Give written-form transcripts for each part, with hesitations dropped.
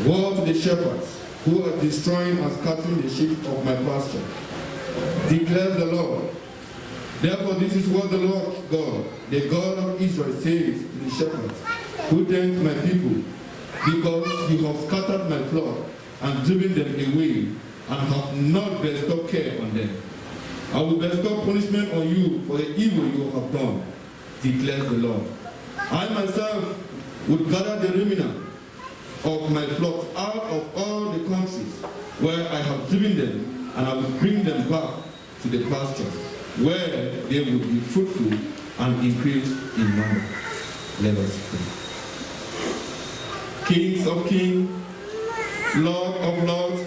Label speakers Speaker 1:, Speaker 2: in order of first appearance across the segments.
Speaker 1: Woe to the shepherds who are destroying and scattering the sheep of my pasture, declares the Lord. Therefore this is what the Lord God, the God of Israel, says to the shepherds who tend my people, because you have scattered my flock and driven them away, and have not bestowed care on them. I will bestow punishment on you for the evil you have done, declares the Lord. I myself would gather the remnant of my flock out of all the countries where I have driven them, and I will bring them back to the pasture, where they will be fruitful and increase in number. Let us pray. Kings of kings, Lord of lords,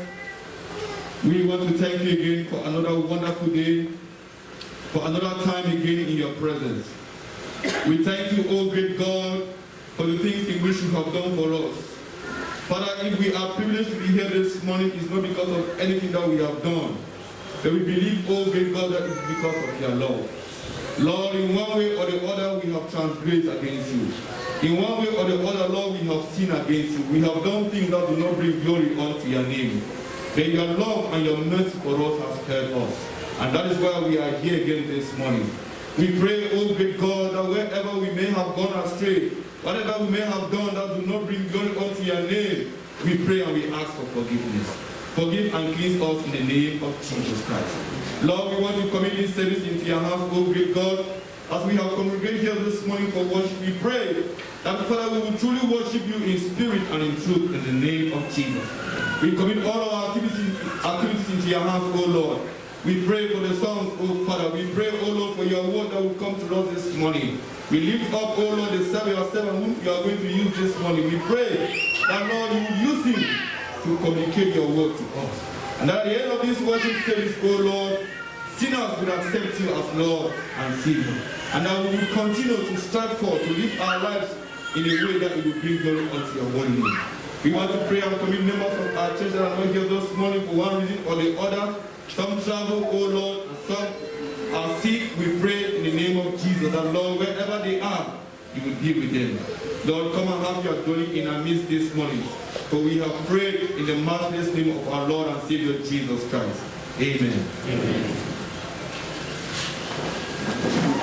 Speaker 1: we want to thank you again for another wonderful day, for another time again in your presence. We thank you, O great God, for the things in which you have done for us. Father, if we are privileged to be here this morning, it's not because of anything that we have done, but we believe, O great God, that it's because of your love. Lord, in one way or the other, we have transgressed against you. In one way or the other, Lord, we have sinned against you. We have done things that do not bring glory unto your name. But your love and your mercy for us has helped us. And that is why we are here again this morning. We pray, O great God, that wherever we may have gone astray, whatever we may have done that do not bring glory unto your name, we pray and we ask for forgiveness. Forgive and cleanse us in the name of Jesus Christ. Lord, we want to commit this service into your hands, O great God. As we have congregated here this morning for worship, we pray that, Father, we will truly worship you in spirit and in truth in the name of Jesus. We commit all our activities into your hands, O Lord. We pray for the songs, O Father. We pray, O Lord, for your word that will come to us this morning. We lift up, O Lord, the servant whom you are going to use this morning. We pray that, Lord, you will use him to communicate your word to us. And at the end of this worship service, O Lord, sinners will accept you as Lord and Savior. And that we will continue to strive for, to live our lives in a way that it will bring glory unto your holy name. We want to pray and commit members of our church that are not here this morning for one reason or the other. Some travel, O Lord, and some are sick. We pray in the name of Jesus that, Lord, wherever they are, you will be with them. Lord, come and have your dwelling in our midst this morning. For we have prayed in the matchless name of our Lord and Savior Jesus Christ. Amen. Amen.
Speaker 2: Thank you.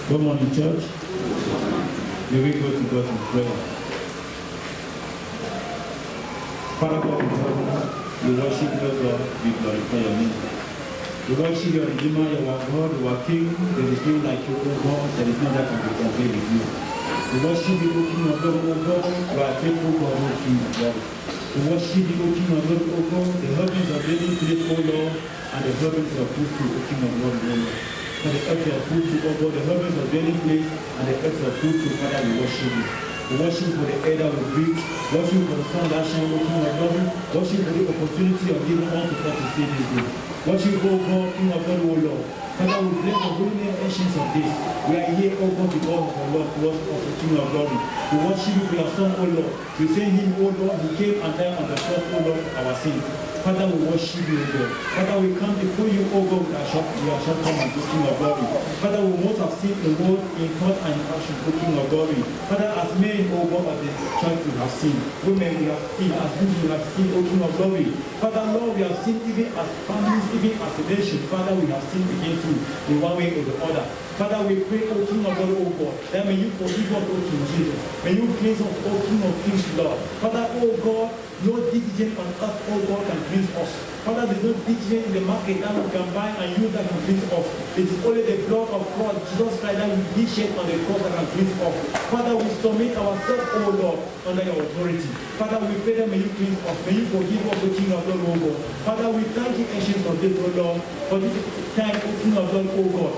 Speaker 2: Good morning, church. May we go to God in prayer. Father God in heaven, we worship you, God, we glorify your name. We worship your Redeemer, you are God, you are King, there is no like you, O God, there is no that can be compared with you. We worship you, O King of God, O God, you are faithful God, O King of God. We worship you, O King of God, O God, the heavens are living place, O Lord, and the heavens are fruitful, O King of God, O Lord. For the earth are fruitful, O God, the heavens are dwelling place, and the earth are fruitful, Father, we worship you. We worship for the air that we breathe, worship for the sun that shines, O King of God, worship for the opportunity of giving all to God to see this day. Worship, O God, King of God, O Lord. Father, we bless the holy name, ancients of this. We are here, O God, because of our Lord, towards us, the King of glory. We worship you, we are son, O Lord. We say him, O Lord, who came and died on the cross, O Lord, for our sin. Father, we worship you, O God. Father, we come before you, O God, with our shortcomings, O King of glory. Father, we must have seen the word in thought and in action, O King of glory. Father, as men, O God, of the church, we have seen. Women, we have seen. As youth, we have seen, O King of glory. Father, Lord, we have seen even as families, even as a nation. Father, we have sinned against you in one way or the other. Father, we pray, O King of God, O God, that may you forgive us, O King Jesus. May you cleanse us, O King of Kings, Lord. Father, O God, no diligence on earth, O God, can cleanse us. Father, there's no diligence in the market that we can buy and use that can cleanse us. It is only the blood of God, Jesus Christ, that we did shed on the cross that can cleanse us. Father, we submit ourselves, O Lord, under your authority. Father, we pray that may you cleanse us. May you forgive us, O King of God, O God. Father, we thank you, ancient of this, O Lord, for this time, O King of God, O God.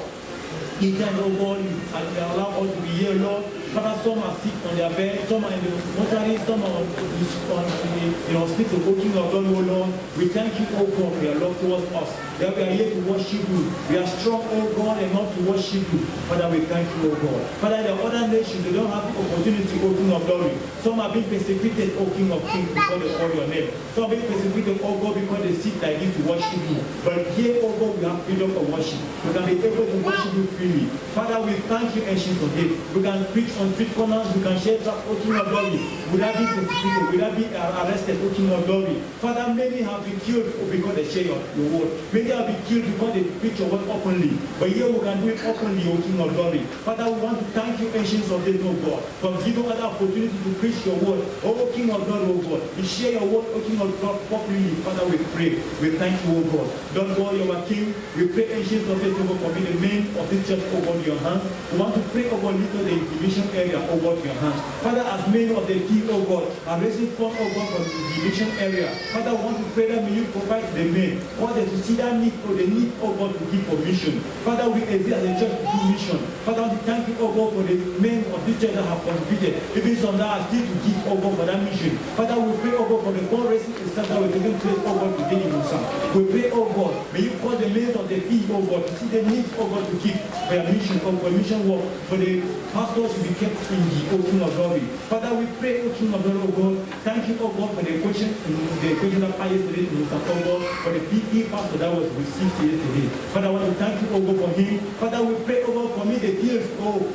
Speaker 2: Each time, oh God, and you allow us to be here, Lord. Father, some are sick on their bed, some are in the mortuary, some are on the hospital, oh King of God, oh Lord. We thank you, oh God, for your love towards us. That we are here to worship you. We are strong, oh God, enough to worship you. Father, we thank you, oh God. Father, the other nations, they don't have the opportunity, oh King of glory. Some are being persecuted, oh King of kings, because they call your name. Some are being persecuted, oh God, because they seek thy need to worship you. But here, oh God, we have freedom for worship. We can be able to worship you freely. Father, we thank you, ancient of days. We can preach on street corners, we can share tracks, O King of glory. Without being persecuted, without being arrested, O King of glory. Father, many have been killed because they share your word. Many have been killed because they preach your word openly. But here we can do it openly, O King of glory. Father, we want to thank you, ancients of days, O God, for giving us the opportunity to preach your word. O King of glory, O God, we share your word, O King of God, properly. Father, we pray. We thank you, O God. Lord God, you are King. We pray, ancients of days, O God, for being the men of this church, O God, your hands. We want to pray, O God, little the division area, O God, your hands. Father, as men of the key, O God, are raising funds, O God, from the division area. Father, we want to pray that may you provide to the men. Father, to see that need, or the need, O God, to give for mission. Father, we exist as a church to do mission. Father, we thank you, O God, for the men of this church that have contributed. Even some that are still to give, O God, for that mission. Father, we pray, O God, for the fundraising itself that we're taking place, O God, today in Musa. We pray, O God, may you call the men of the key, O God, to see the need, O God, to give for your mission, O God, mission work, for the pastors to be kept in the O King of glory. Father, we pray, O King of glory, O God, thank you, O God, for the question of yesterday in Musa, O God, for the PE pastor that was received yesterday. Father, I want to thank you, O God, for him. Father, we pray, O God, commit the fields,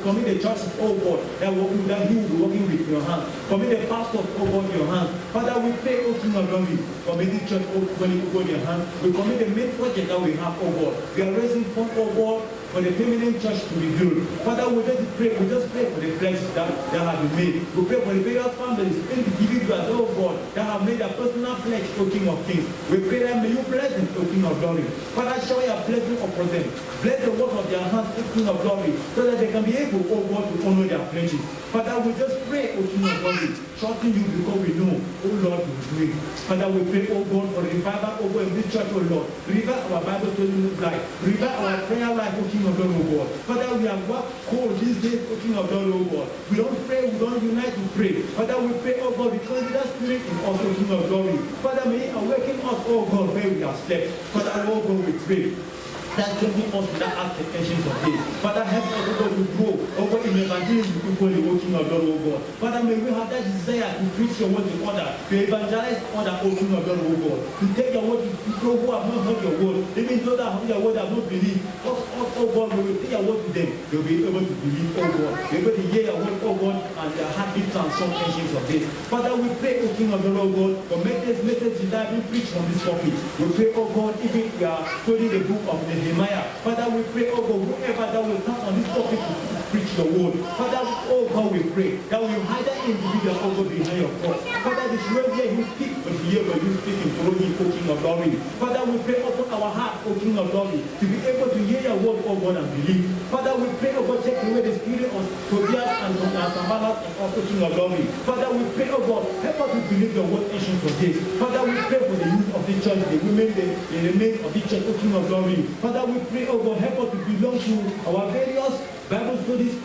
Speaker 2: commit the churches, O God, that he will be working with your hands. Commit the pastors, O God, your hands. Father, we pray, O King of glory, commit the church, O God, your hands. We commit the main project that we have, O God. We are raising funds, O God, for the permanent church to be built. Father, we just pray for the pledges that have been made. We pray for the various families, individuals, oh God, that have made a personal pledge, O King of Kings. We pray that may you bless them, O King of Glory. Father, show your blessing upon them. Bless the work of their hands, O King of Glory, so that they can be able, O God, to honor their pledges. Father, we just pray, O King of Glory, trusting you because we know, O Lord, you will do it. Father, we pray, O God, for revival over in this church, O Lord. Revive our Bible study life. Revive our prayer life, O King of Glory, O God. Father, we have worked cold these days, O King of Glory, O God. We don't pray, we don't unite to pray. Father, we pray, O God, because that spirit in us, O King of Glory. Father, may you awaken us, O God, where we have slept. Father, O God, we pray. That's giving us that applications of this. Father, help us, O God, to grow over in evangelism people in the working of God, O God. Father, may we have that desire to preach your word in order, to evangelize other working of God, O God. To take your word to people who have not heard your word, even those that have heard your word have not believed. Us, O God, when we take your word to them, they'll be able to believe, O God. They'll be able to hear your word, O God, and their heart be transformed of this. Father, we pray, O King of the Lord, God, for make this message that we preach from this topic. We pray, O God, even we are studying the book of Nehemiah. Father, we pray, oh God, whoever that will come on this topic preach the word. Father, oh God, we pray that we hide that individual over behind your cross. Father, the children here you speak, but here when you speak in glory, O King of glory. Father, we pray open our heart, O King of glory, to be able to hear your word, O God, and believe. Father, we pray, O God, take away the spirit of Tobias and Sambalat and also King of glory. Father, we pray, O God, help us to believe your word ancient for this. Father, we pray for the youth of the church, the women, the men of the church, O King of glory. Father, we pray, O God, help us to belong to our various Bible studies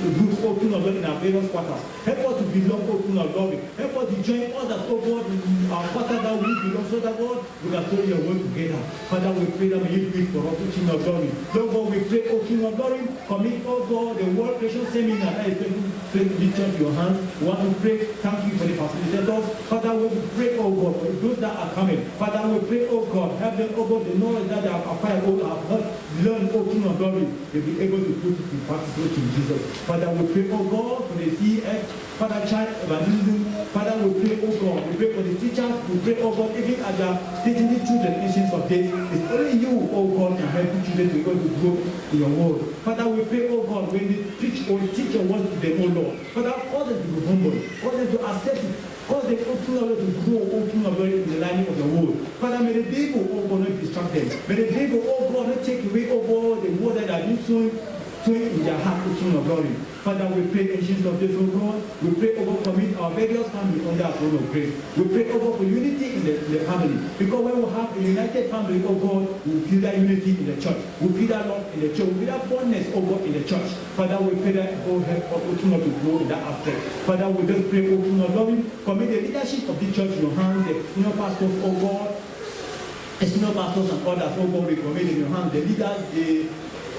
Speaker 2: groups, O King of glory, in our various quarters. Help us to belong, O King of glory. Help us to join others, O God, in our quarter that we belong, so that God, we can study your word together. Father, we pray that may you do it for us, O King of glory. Lord God, we pray, O King of glory, commit, O God, the World Creation Seminar that is going to be in your hands. We want to pray, thank you for the facilitators. Father, we pray, O God, for those that are coming. Father, we pray, O God, have them, O God, the knowledge that they have acquired, O God, have learned, O King of glory, they'll be able to put it in practice, O King Jesus. Father, we pray, O God, for the CF, Father, child evangelism. Father, we pray, O God, we pray for the teachers, we pray, O God, even as they are teaching the children ancients of days. It's only you, O God, can help the children to be able to grow in your word. Father, we pray, O God, when they preach or teach your word to them, O Lord. Father, cause them to be humble, cause them to accept it, cause them, O King of glory, to grow, O King of glory, in the lining of your word. Father, may the devil, O God, not distract them. May the devil, O God, not take away, O God, the word that are being sown in their heart, O King of glory. Father, we pray ancients of this, O God. We pray, O God, commit our various families under our throne of grace. We pray, O God, for unity in the family. Because when we have a united family, O God, we feel that unity in the church. We feel that love in the church. We feel that oneness, O God, in the church. Father, we pray that God help us, O King of to grow in that aspect. Father, we just pray, O King of glory, commit the leadership of the church in your hands, the senior pastors, O God, the senior pastors and others, O God, we commit in your hands, the leaders, the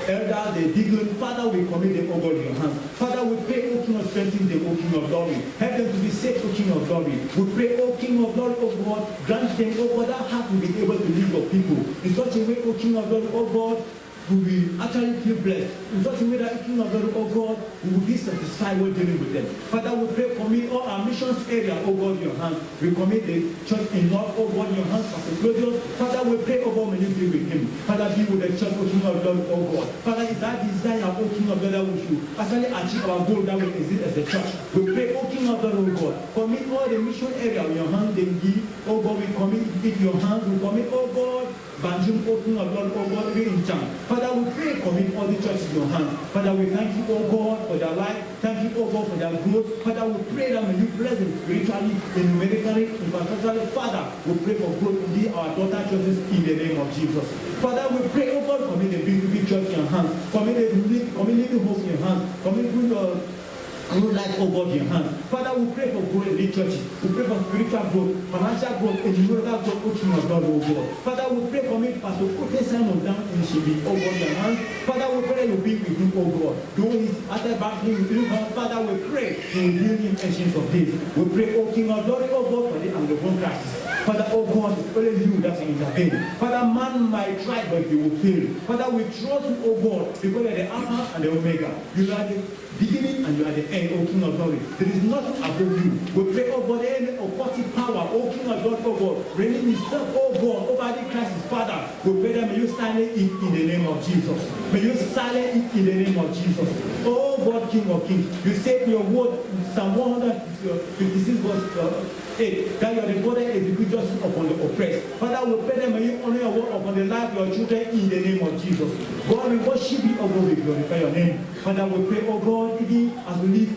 Speaker 2: elders, the deacons. Father, we commit them, O God, in your hands. Father, we pray, O King of strengthen them, O King of glory. Help them to be safe, O King of glory. We pray, O King of glory, O God, grant them, O God, that heart will be able to lead your people in such a way, O King of glory, O God, we will actually feel blessed in such a way that King of glory, O God, we will be satisfied with dealing with them. Father, we pray, commit all our missions area, O God, in your hands. We commit the church in North, O God, in your hands, Pastor Claudius. Father, we pray, O God, may you be with him. Father, be with the church, O King of glory, O God. Father, is that desire, O King of glory, that we should actually achieve our goal that we exist as a church. We pray, O King of glory, O God, commit all the mission area in your hands. Then give, O God, we commit it in your hands. We commit, O God, Banjum, O King of glory, O God, be in charge. Father, we pray, commit all the churches in your hands. Father, we thank you, O God, for their life. Thank you, O God, for their growth. Father, we pray that may you bless them spiritually, numerically, infrastructurally. Father, we pray for growth in our daughter churches in the name of Jesus. Father, we pray, O God, commit the big church in your hands. Commit the living host in your hands. Commit good life, O God, in your hands. Father, we pray for growth in the churches. We pray for spiritual growth, financial growth, and numerical growth, O King of God, O God. Father, we pray for me, Pastor Kote Simon down in Shibi, O God, in your hands. Father, we pray you be with him, O God. Though he's after battling with him, Father, we pray you will heal him ancients of days. We pray, O King of glory, O God, for the Anglophone crisis. Father, oh God, it's only you that can intervene. Father, man might try, but you will fail. Father, we trust you, oh God, because you are the Alpha and the Omega. You are the beginning and you are the end, O King of glory. There is nothing above you. We pray, oh God, any occultic power, O King of God, oh God, reigning himself, oh God, over the crisis, Father. We pray that may you silence it in the name of Jesus. May you silence it in the name of Jesus. Oh God, King of Kings, you said your word, Psalm 156 verse 8, that you are the God that executes justice upon the oppressed. Father, we pray that may you honor your word upon the life of your children in the name of Jesus. God, we worship you, oh God, we glorify your name. Father, we pray, oh God, even as we live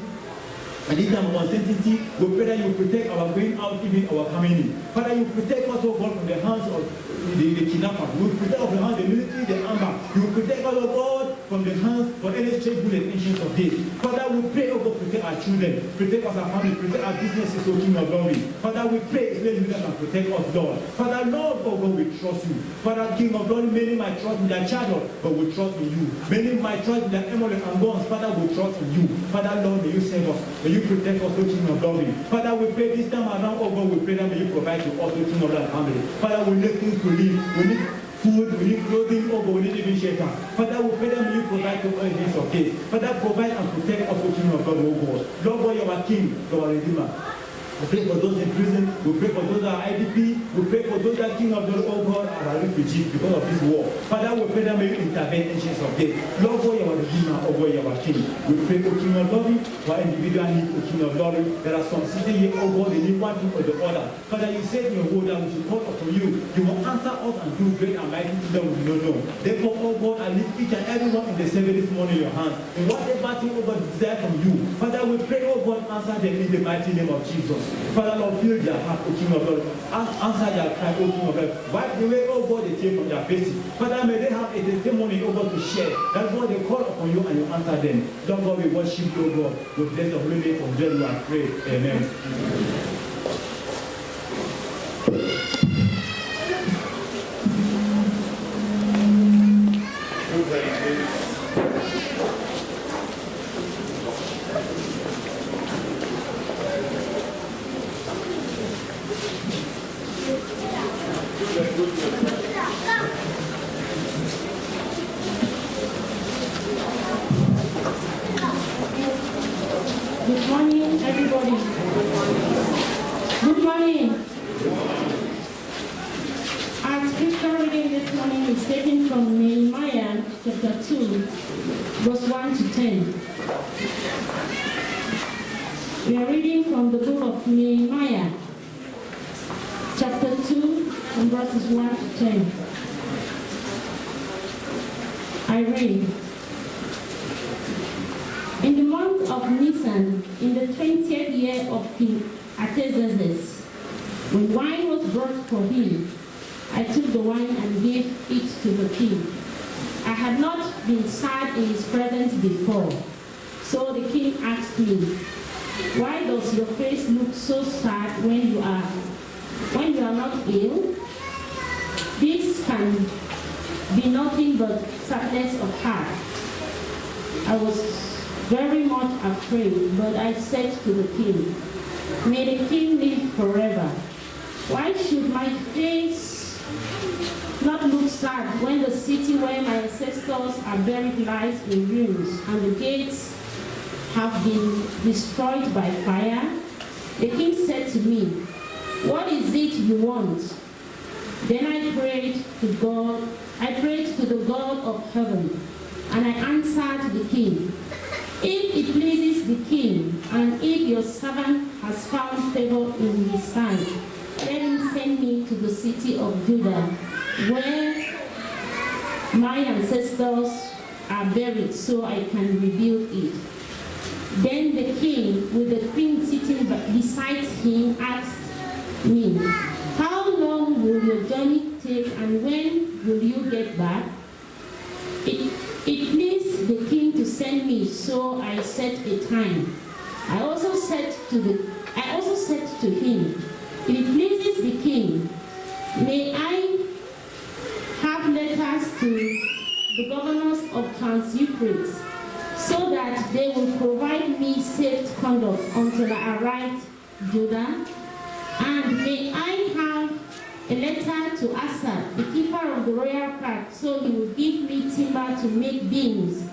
Speaker 2: and this time of uncertainty, we pray that you protect our going out, even our coming in. Father, you protect us, oh God, from the hands of the kidnapper. You protect us from the hands of the military, the armor. You protect us, oh God, from the hands of any straight bullet ancients of days. Father, we pray, oh God, protect our children, protect us, our family, protect our businesses, O King of glory. Father, we pray, it's you that can protect us, Lord. Father, Lord, oh God, we trust you. Father, King of glory, many might trust in their child, but we trust in you. Many might trust in their emerald and guns. Father, we trust in you. Father, Lord, may you save us. May you protect us, O King of glory. Father, we pray this time around, oh God, we pray that may you provide to us, O King of the family. Father, we need things to live. We need food, we need clothing, oh God, we need even shelter. Father, we pray that may you provide to us in this of Father, provide and protect us, O King of God, oh God. Lord God, you are King, you are Redeemer. We pray for those in prison. We pray for those that are IDP. We pray for those that King of the oh God are refugees because of this war. Father, we pray that may you intervene in of days. Lord, for your Redeemer, over your King. We pray for King of Glory, for individual need for King of Glory. There are some sitting here, oh God, they need one thing or the other. Father, you said in your word that we should call upon you. You will answer us and do great and mighty things that we do not know. Therefore, oh God, I leave each and everyone in the service this morning in your hands. In whatever thing, oh God, desire from you. Father, we pray, oh God, answer them in the mighty name of Jesus. Father, Lord, fill their heart, O King of Glory. Answer their cry, O King of Glory. Wipe away, oh God, the tears from their faces. Father, may they have a testimony, oh God, to share. That's why they call upon you and you answer them. Lord God, we worship you, O God. We bless the holy name of Jesus and pray. Amen.
Speaker 3: Good morning, everybody. Good morning. Our scripture reading this morning is taken from Nehemiah chapter 2, verse 1 to 10. We are reading from the book of Nehemiah, chapter 2, from verses 1 to 10. I read. In the month of Nisan, in the 20th year of King Artaxerxes, when wine was brought for him, I took the wine and gave it to the king. I had not been sad in his presence before. So the king asked me, "Why does your face look so sad when you are not ill? This can be nothing but sadness of heart." I was very much afraid, but I said to the king, "May the king live forever. Why should my face not look sad when the city where my ancestors are buried lies in ruins and the gates have been destroyed by fire?" The king said to me, "What is it you want?" Then I prayed to the God of heaven, and I answered the king, "If it pleases the king, and if your servant has found favor in his sight, let him send me to the city of Judah, where my ancestors are buried, so I can rebuild it." Then the king, with the queen sitting beside him, asked me, "How long will your journey take, and when will you get back?" It pleased the king to send me, so I set a time. I also said to him, "If it pleases the king, may I have letters to the governors of Trans-Euphrates, so that they will provide me safe conduct until I arrive Judah? And may I have a letter to Asa, the keeper of the royal park, so he will give me timber to make beams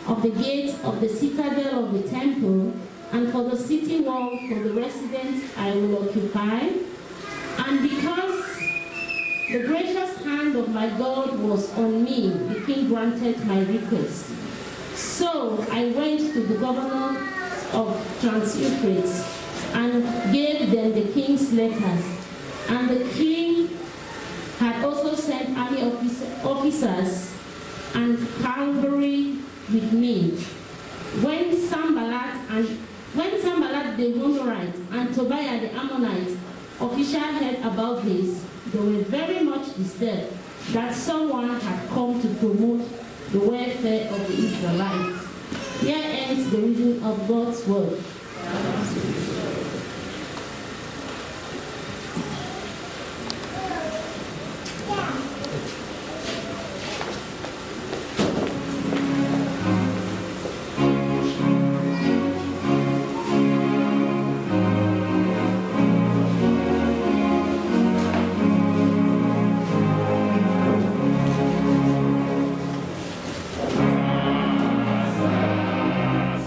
Speaker 3: of the gates of the citadel of the temple, and for the city wall for the residence I will occupy?" And because the gracious hand of my God was on me, the king granted my request. So I went to the governor of Trans-Euphrates and gave them the king's letters. And the king had also sent army officers and cavalry with me. When Sanballat the Honorite and Tobiah the Ammonite official heard about this, they were very much disturbed that someone had come to promote the welfare of the Israelites. Here ends the reading of God's word.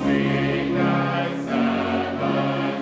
Speaker 4: Sing thy servant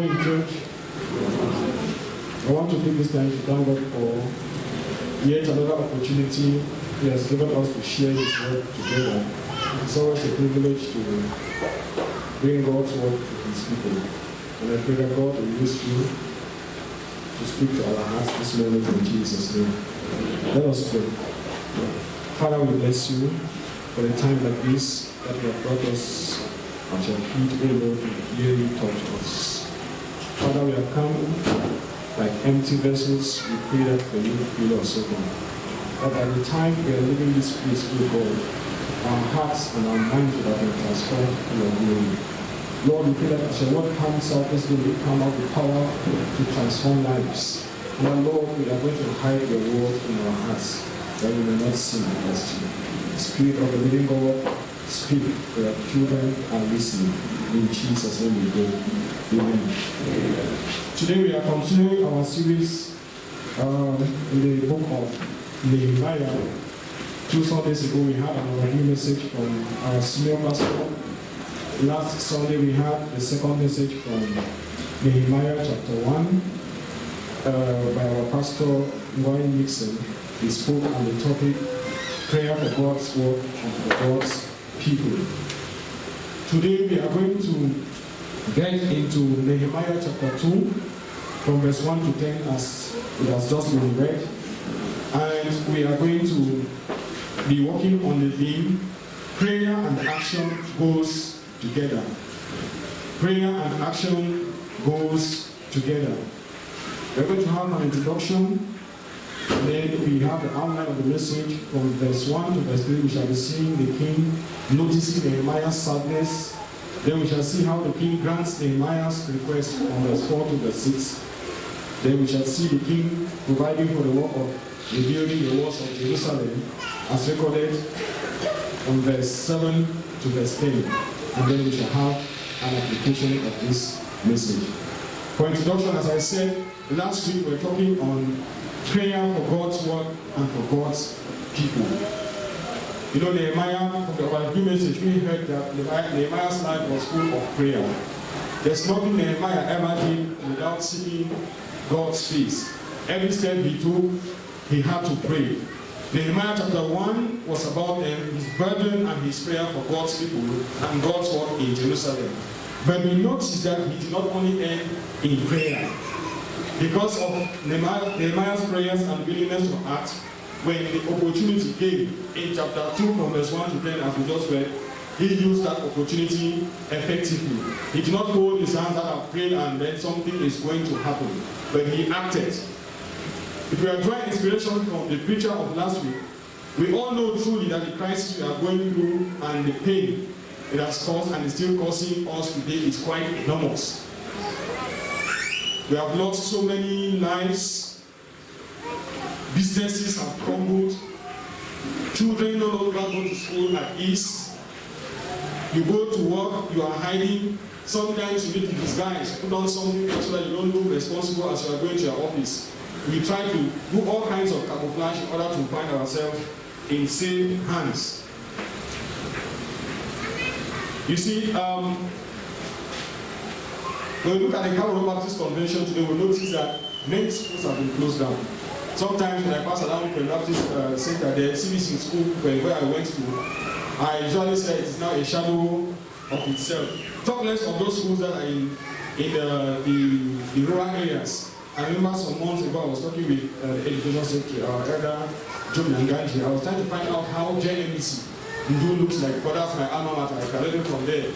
Speaker 4: morning, church. I want to take this time to thank God for yet another opportunity He has given us to share His word together. It's always a privilege to bring God's word to His people. And I pray that God will use you to speak to our hearts this morning in Jesus' name. Let us pray. Father, we bless you for a time like this that you have brought us at your feet, O Lord, to hear you talk to us. Father, we have come like empty vessels. We pray that for you to fill us, O God. That by the time we are leaving this place, O God, our hearts and our minds will have been transformed to your glory. Lord, we pray that as your word comes out, this will come out with power to transform lives. Now, Lord, we are going to hide your word in our hearts, that we may not sin against you. Spirit of the living God, speak, for your children are listening. In Jesus' name we pray. Amen. Today we are continuing our series in the book of Nehemiah. 2 Sundays ago we had an overview message from our senior pastor. Last Sunday we had the second message from Nehemiah chapter 1 by our pastor Wayne Nixon. He spoke on the topic prayer for God's work and for God's people. Today we are going to get into Nehemiah chapter 2 from verse 1 to 10 as it has just been read. And we are going to be working on the theme prayer and action goes together. Prayer and action goes together. We're going to have an introduction. Then we have the outline of the message from verse 1 to verse 3. We shall be seeing the king noticing Nehemiah's sadness. Then we shall see how the king grants Nehemiah's request from verse 4 to verse 6. Then we shall see the king providing for the work of rebuilding the walls of Jerusalem as recorded from verse 7 to verse 10. And then we shall have an application of this message. For introduction, as I said, last week we were talking on prayer for God's work and for God's people. You know, Nehemiah, from the overview message, we heard that Nehemiah's life was full of prayer. There's nothing Nehemiah ever did without seeking God's face. Every step he took, he had to pray. Nehemiah chapter 1 was about his burden and his prayer for God's people and God's work in Jerusalem. But we notice that he did not only end in prayer. Because of Nehemiah's prayers and willingness to act, when the opportunity came in chapter 2 from verse 1 to 10 as we just read, he used that opportunity effectively. He did not hold his hands that have prayed and then something is going to happen, but he acted. If we are drawing inspiration from the preacher of last week, we all know truly that the crisis we are going through and the pain it has caused and is still causing us today is quite enormous. We have lost so many lives, businesses have crumbled, children no longer go to school at ease. You go to work, you are hiding. Sometimes you need to disguise, put on something so that you don't look responsible as you are going to your office. We try to do all kinds of camouflage in order to find ourselves in safe hands. You see, when we look at the Calvary Baptist Convention today, we notice that many schools have been closed down. Sometimes when I pass around the Baptist Center, the CBC school where I went to, I usually say it is now a shadow of itself. Talk less of those schools that are in the rural areas. I remember some months ago I was talking with the Education Secretary, our elder Joe Nyanganji. I was trying to find out how JMBC looks like, but that's my alma mater. I graduated from there.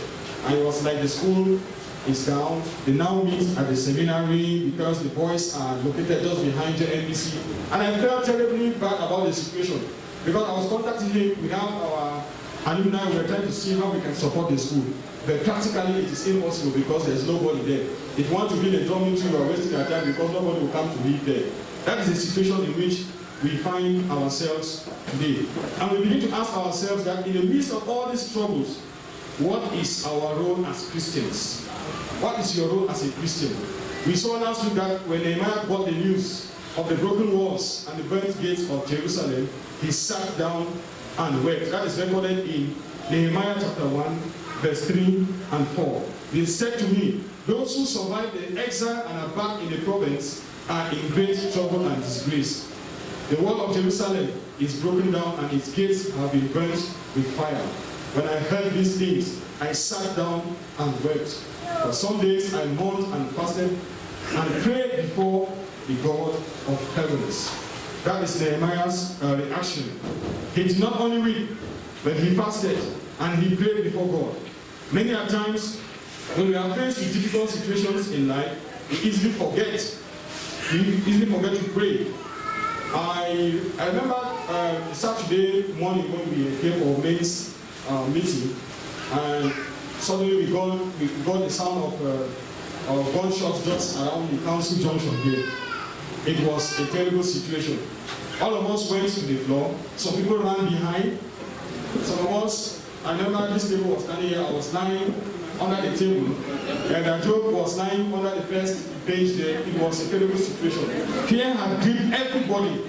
Speaker 4: And it was like the school is down. They now meet at the seminary because the boys are located just behind JMBC. And I felt terribly bad about the situation because I was contacting him. We have our alumni. We were trying to see how we can support the school. But practically it is impossible because there's nobody there. If you want to build a dormitory, you are wasting your time because nobody will come to live there. That is the situation in which we find ourselves today. And we begin to ask ourselves that in the midst of all these troubles, what is our role as Christians? What is your role as a Christian? We saw last week that when Nehemiah got the news of the broken walls and the burnt gates of Jerusalem, he sat down and wept. That is recorded in Nehemiah chapter 1, verse 3 and 4. They said to me, those who survive the exile and are back in the province are in great trouble and disgrace. The wall of Jerusalem is broken down and its gates have been burnt with fire. When I heard these things, I sat down and wept. For some days I mourned and fasted and prayed before the God of heavens. That is Nehemiah's reaction. He did not only weep, but he fasted and he prayed before God. Many a times, when we are faced with difficult situations in life, we easily forget to pray. I remember Saturday morning when we came for men's meeting, and suddenly we got the sound of gunshots just around the council junction here. It was a terrible situation. All of us went to the floor. Some people ran behind. Some of us, I remember this table was standing here. I was lying under the table, and Job was lying under the first bench there. It was a terrible situation. Fear had gripped everybody.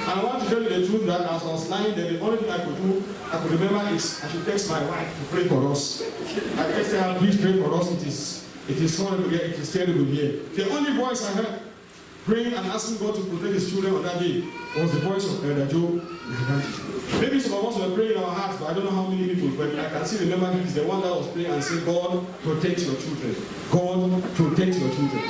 Speaker 4: And I want to tell you the truth that as I was lying there, the only thing I could remember is I should text my wife to pray for us. I texted her, please pray for us. It is horrible here. It is terrible here. The only voice I heard praying and asking God to protect his children on that day was the voice of Elder Job. Maybe some of us were praying in our hearts, but I don't know how many people, but I can still remember he's the one that was praying and saying, God, protect your children. God, protect your children.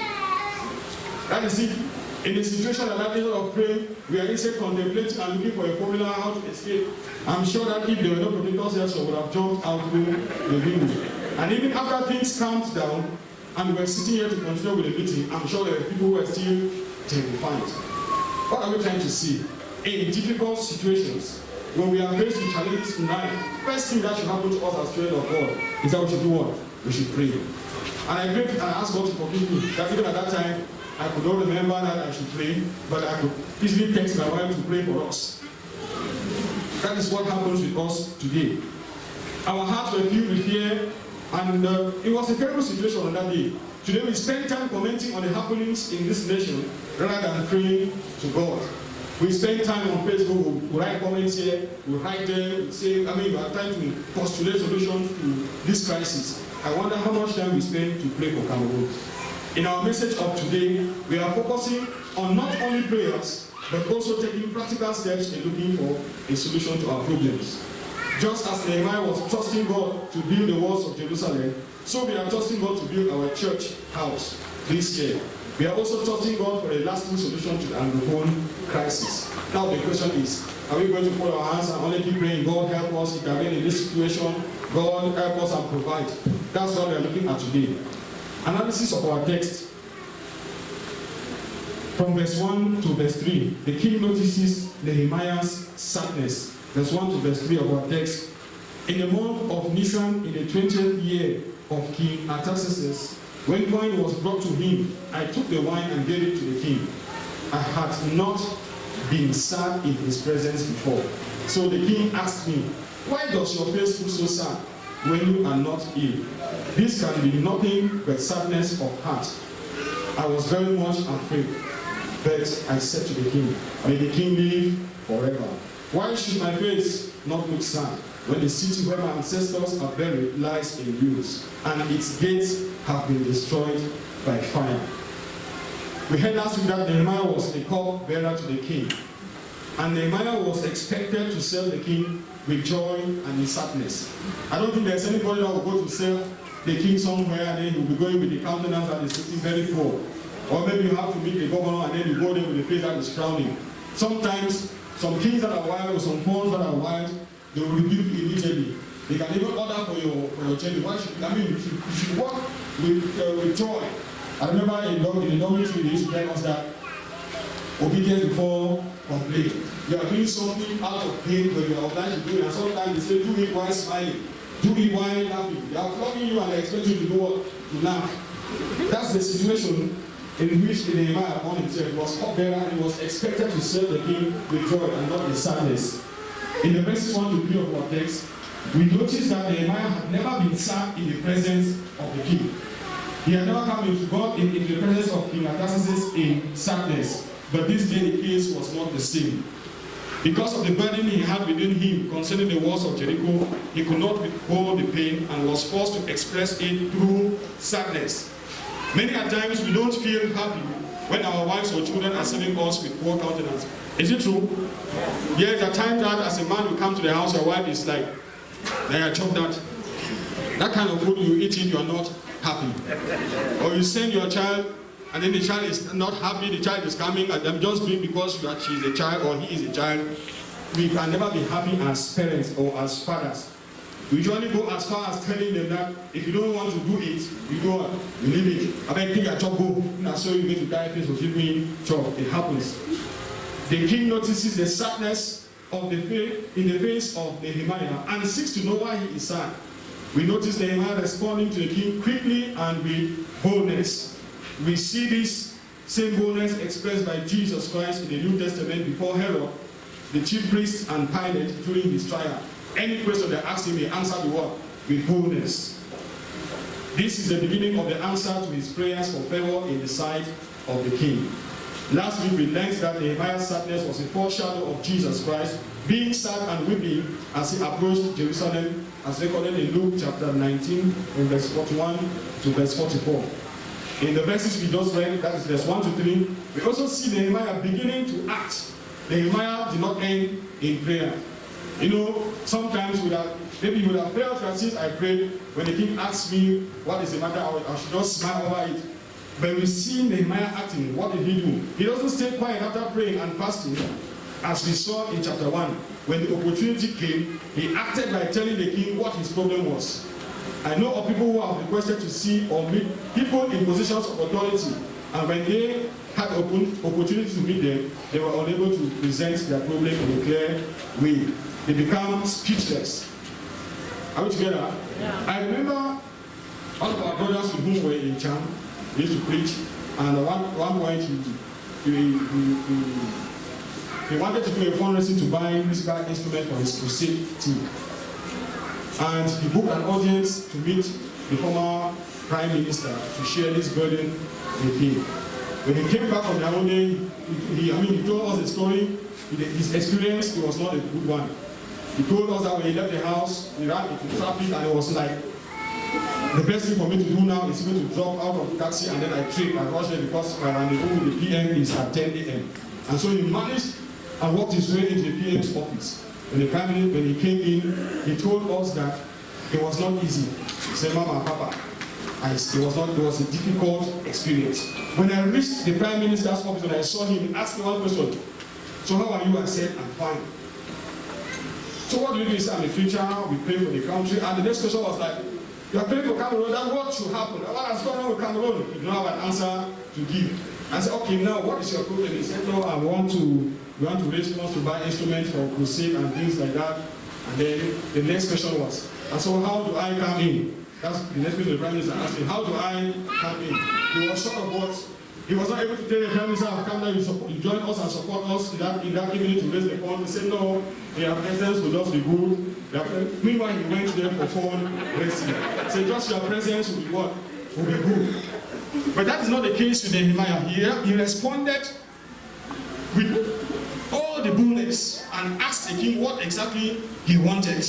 Speaker 4: That is it. In a situation like that, instead of praying, we are instead contemplating and looking for a formula how to escape. I'm sure that if they were not protecting themselves, we would have jumped out through the window. And even after things calmed down, and we were sitting here to continue with the meeting, I'm sure there were people who were still terrified. What are we trying to see? In difficult situations, when we are faced with challenges in life, first thing that should happen to us as children of God is that we should do what? We should pray. And I prayed and I asked God to forgive me. That even at that time, I could not remember that I should pray, but I could easily text my wife to pray for us. That is what happens with us today. Our hearts were filled with fear, and it was a terrible situation on that day. Today we spend time commenting on the happenings in this nation rather than praying to God. We spend time on Facebook, we write comments here, we write there, we say, we are trying to postulate solutions to this crisis. I wonder how much time we spend to pray for Cameroon. In our message of today, we are focusing on not only prayers, but also taking practical steps in looking for a solution to our problems. Just as Nehemiah was trusting God to build the walls of Jerusalem, so we are trusting God to build our church house this year. We are also trusting God for a lasting solution to the Anglophone crisis. Now the question is, are we going to put our hands and only keep praying, God help us intervene in this situation, God help us and provide? That's what we are looking at today. Analysis of our text. From verse 1 to verse 3, the king notices Nehemiah's sadness. Verse 1 to verse 3 of our text. In the month of Nisan, in the 20th year of King Artaxerxes, when wine was brought to him, I took the wine and gave it to the king. I had not been sad in his presence before. So the king asked me, why does your face look so sad when you are not ill? This can be nothing but sadness of heart. I was very much afraid, but I said to the king, may the king live forever. Why should my face not look sad when the city where my ancestors are buried lies in ruins, and its gates have been destroyed by fire? We heard last week that Nehemiah was a cup-bearer to the king, and Nehemiah was expected to serve the king with joy and in sadness. I don't think there's anybody that will go to serve the king somewhere and then you'll be going with the countenance that is looking very poor. Or maybe you have to meet the governor and then you go there with the face that is frowning. Sometimes, some kings that are wild or some pawns that are wild, they will rebuke you immediately. They can even order for your journey. Why should you should walk with joy. I remember in the dormitory they used to tell us that obedience before complaint. You are doing something out of pain when you are obliged to do it, and sometimes they say do it while smiling, do it while laughing. They are flogging you and they expect you to do what? To laugh. That's the situation in which Nehemiah found himself. He was cupbearer and he was expected to serve the king with joy and not with sadness. In the verses 1 to 3 of our text, we notice that Nehemiah had never been sad in the presence of the king. He had never come into the presence of King Artaxerxes in sadness. But this day the case was not the same. Because of the burden he had within him concerning the walls of Jericho, he could not hold the pain and was forced to express it through sadness.
Speaker 5: Many a times we don't feel happy when our wives or children are serving us with poor countenance. Is it true? Yes, there are times that as a man you come to the house, your wife is like, I chop that. That kind of food you eat it, you are not happy. Or you send your child, and then the child is not happy, the child is coming, and I'm just doing because she is a child or he is a child. We can never be happy as parents or as fathers. We usually go as far as telling them that if you don't want to do it, you go on, you leave it. I beg you, chop go. Now so you need to die face or give me chop. It happens. The king notices the sadness of the faith in the face of Nehemiah and seeks to know why he is sad. We notice Nehemiah responding to the king quickly and with boldness. We see this same boldness expressed by Jesus Christ in the New Testament before Herod, the chief priest, and Pilate during his trial. Any question they ask him, he answered with what? With boldness. This is the beginning of the answer to his prayers for favor in the sight of the king. Last week we learned that Nehemiah's sadness was a foreshadow of Jesus Christ being sad and weeping as he approached Jerusalem, as recorded in Luke chapter 19, from verse 41 to verse 44. In the verses we just read, that is verse 1 to 3, we also see Nehemiah beginning to act. Nehemiah did not end in prayer. You know, sometimes maybe you would have felt that since I prayed, when the king asked me what is the matter, I should just smile over it. But we see Nehemiah acting. What did he do? He doesn't stay quiet after praying and fasting, as we saw in chapter 1. When the opportunity came, he acted by telling the king what his problem was. I know of people who have requested to see or meet people in positions of authority, and when they had opportunity to meet them, they were unable to present their problem in a clear way. They become speechless. Are we together? Yeah. I remember one of our brothers with whom we were in Cham, he used to preach, and at one point he wanted to do a fundraising to buy musical instrument for his crusade team. And he booked an audience to meet the former Prime Minister to share this burden with him. When he came back from the holiday, he told us a story. His experience, it was not a good one. He told us that when he left the house, he ran into traffic, and it was like, the best thing for me to do now is even to drop out of the taxi, and then I trip and rush there because my rendezvous with the PM is at 10 a.m. And so he managed and walked his way into the PM's office. When he came in, he told us that it was not easy. He said, Mama, Papa, it was a difficult experience. When I reached the Prime Minister's office, when I saw him, he asked me one question. So how are you? I said, I'm fine. So what do you do? He said, I'm a preacher, we pray for the country. And the next question was like, you are praying for Cameroon, then what should happen? What has gone on with Cameroon? You don't have an answer to give. I said, okay, now what is your problem? He said, no, we want to raise funds to buy instruments for crusade and things like that. And then the next question was, and so how do I come in? That's the next question the Prime Minister asked me, how do I come in? He was short of words. He was not able to tell the Prime Minister, come down, you join us and support us in that evening to raise the fund. He said, no, their presence will just be good. Meanwhile, he went there for phone raising. He said, just your presence will be what? Will be good. But that is not the case with Nehemiah. He responded with all the boldness and asked the king what exactly he wanted.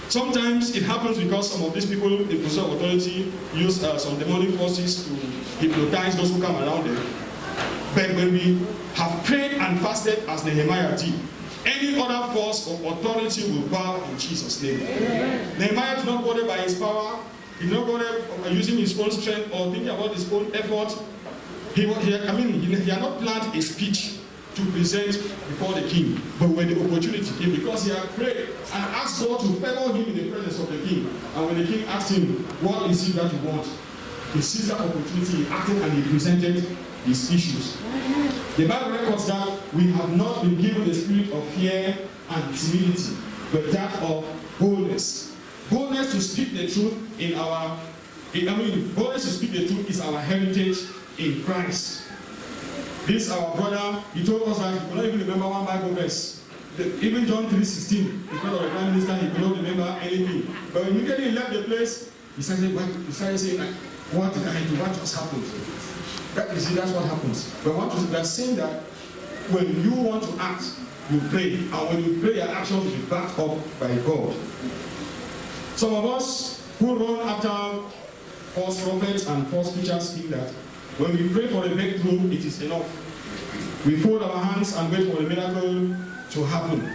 Speaker 5: Sometimes it happens because some of these people in position of authority use some demonic forces to hypnotize those who come around them. But when we have prayed and fasted as Nehemiah did, any other force of authority will bow in Jesus' name. Amen. Nehemiah did not go there by his power. He did not go there by using his own strength or thinking about his own effort. He had not planned a speech to present before the king. But when the opportunity came, because he had prayed and asked God to favor him in the presence of the king, and when the king asked him, what is it that you want? He seized that opportunity, he acted, and he presented his issues. The Bible records that we have not been given the spirit of fear and timidity, but that of boldness. Boldness to speak the truth boldness to speak the truth is our heritage in Christ. This our brother, he told us that he could not even remember one Bible verse. Even John 3:16, because of the Prime Minister, he could not remember anything. But immediately he left the place, he started saying, like, what did I do? What just happened? That's what happens. But we are saying that when you want to act, you pray. And when you pray, your actions will be backed up by God. Some of us who run after false prophets and false teachers think that when we pray for a breakthrough, it is enough. We fold our hands and wait for a miracle to happen.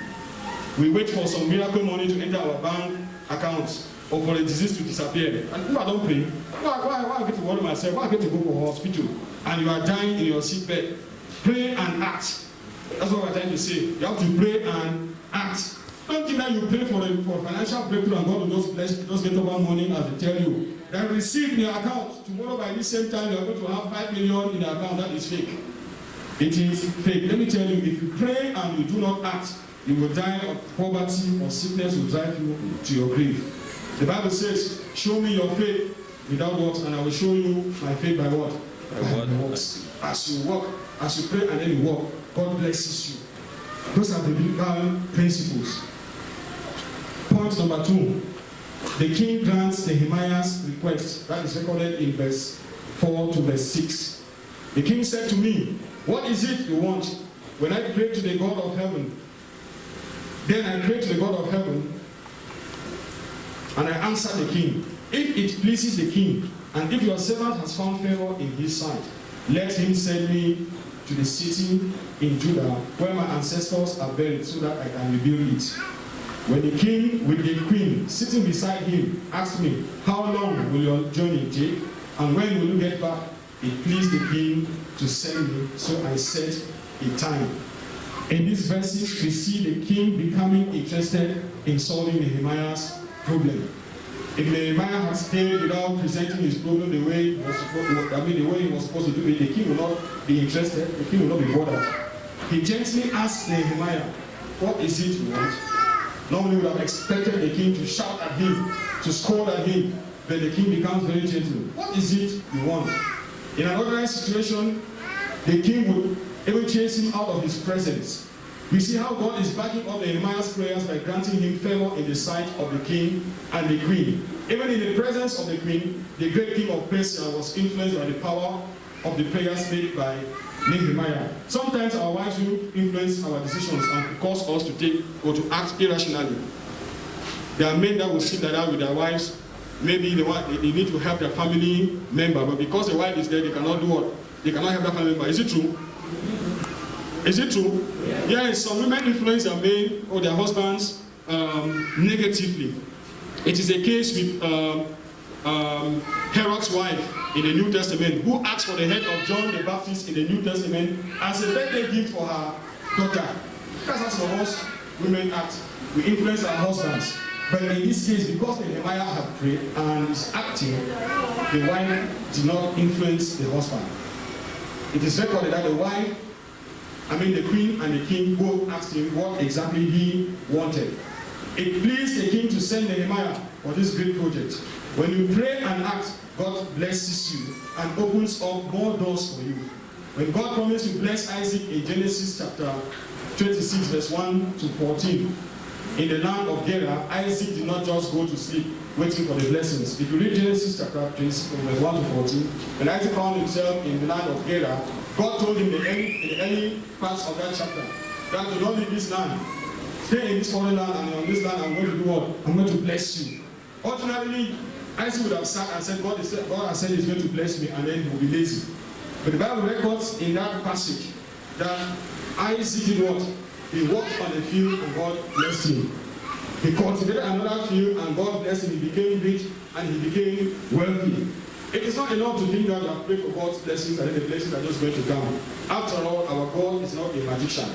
Speaker 5: We wait for some miracle money to enter our bank accounts or for a disease to disappear. And if I don't pray, why I get to worry myself? Why I get to go for hospital? And you are dying in your sick bed. Pray and act. That's what we're trying to say. You have to pray and act. Don't think that you pray for a financial breakthrough and God will just bless you, just get over money as they tell you. Then receive in your account. Tomorrow by this same time you are going to have 5 million in your account. That is fake. It is fake. Let me tell you, if you pray and you do not act, you will die of poverty or sickness will drive you to your grave. The Bible says, show me your faith without works, and I will show you my faith by what? By works. As you walk, as you pray and then you walk, God blesses you. Those are the biblical principles. Point number 2. The king grants Nehemiah's request. That is recorded in verse 4 to verse 6. The king said to me, what is it you want? When I prayed to the God of heaven, then I prayed to the God of heaven, and I answered the king, if it pleases the king, and if your servant has found favor in his sight, let him send me to the city in Judah where my ancestors are buried, so that I can rebuild it. When the king with the queen sitting beside him asked me, how long will your journey take, and when will you get back? It pleased the king to send me, so I set a time. In these verses, we see the king becoming interested in solving Nehemiah's problem. If Nehemiah had stayed without presenting his problem the way he was supposed to do it, the king will not be interested, the king will not be bothered. He gently asked Nehemiah, what is it you want? Normally we would have expected the king to shout at him, to scold at him, but the king becomes very gentle. What is it you want? In an ordinary situation, the king would even chase him out of his presence. We see how God is backing up Nehemiah's prayers by granting him favor in the sight of the king and the queen. Even in the presence of the queen, the great king of Persia was influenced by the power of the prayers made by Nehemiah. Sometimes our wives will influence our decisions and cause us to take or to act irrationally. There are men that will sit like that with their wives. Maybe they need to help their family member, but because the wife is there, they cannot do what? They cannot help their family member. Is it true? Is it true? Yes, some women influence their men or their husbands negatively. It is a case with Herod's wife in the New Testament, who asked for the head of John the Baptist in the New Testament as a birthday gift for her daughter. That's how some of us women act. We influence our husbands. But in this case, because Nehemiah had prayed and is acting, the wife did not influence the husband. It is recorded that the queen and the king both asked him what exactly he wanted. It pleased the king to send Nehemiah for this great project. When you pray and act, God blesses you and opens up more doors for you. When God promised to bless Isaac in Genesis chapter 26, verse 1 to 14, in the land of Gerar, Isaac did not just go to sleep waiting for the blessings. If you read Genesis chapter 26, verse 1 to 14, when Isaac found himself in the land of Gerar, God told him in the early parts of that chapter that do not leave this land. Stay in this foreign land, and on this land I'm going to do what? I'm going to bless you. Ordinarily, Isaac would have sat and said, God has said he's going to bless me, and then he will be lazy. But the Bible records in that passage that Isaac did what? He walked on the field and God blessed him. He cultivated another field and God blessed him. He became rich and he became wealthy. It is not enough to think that you have prayed for God's blessings and then the blessings are just going to come. After all, our God is not a magician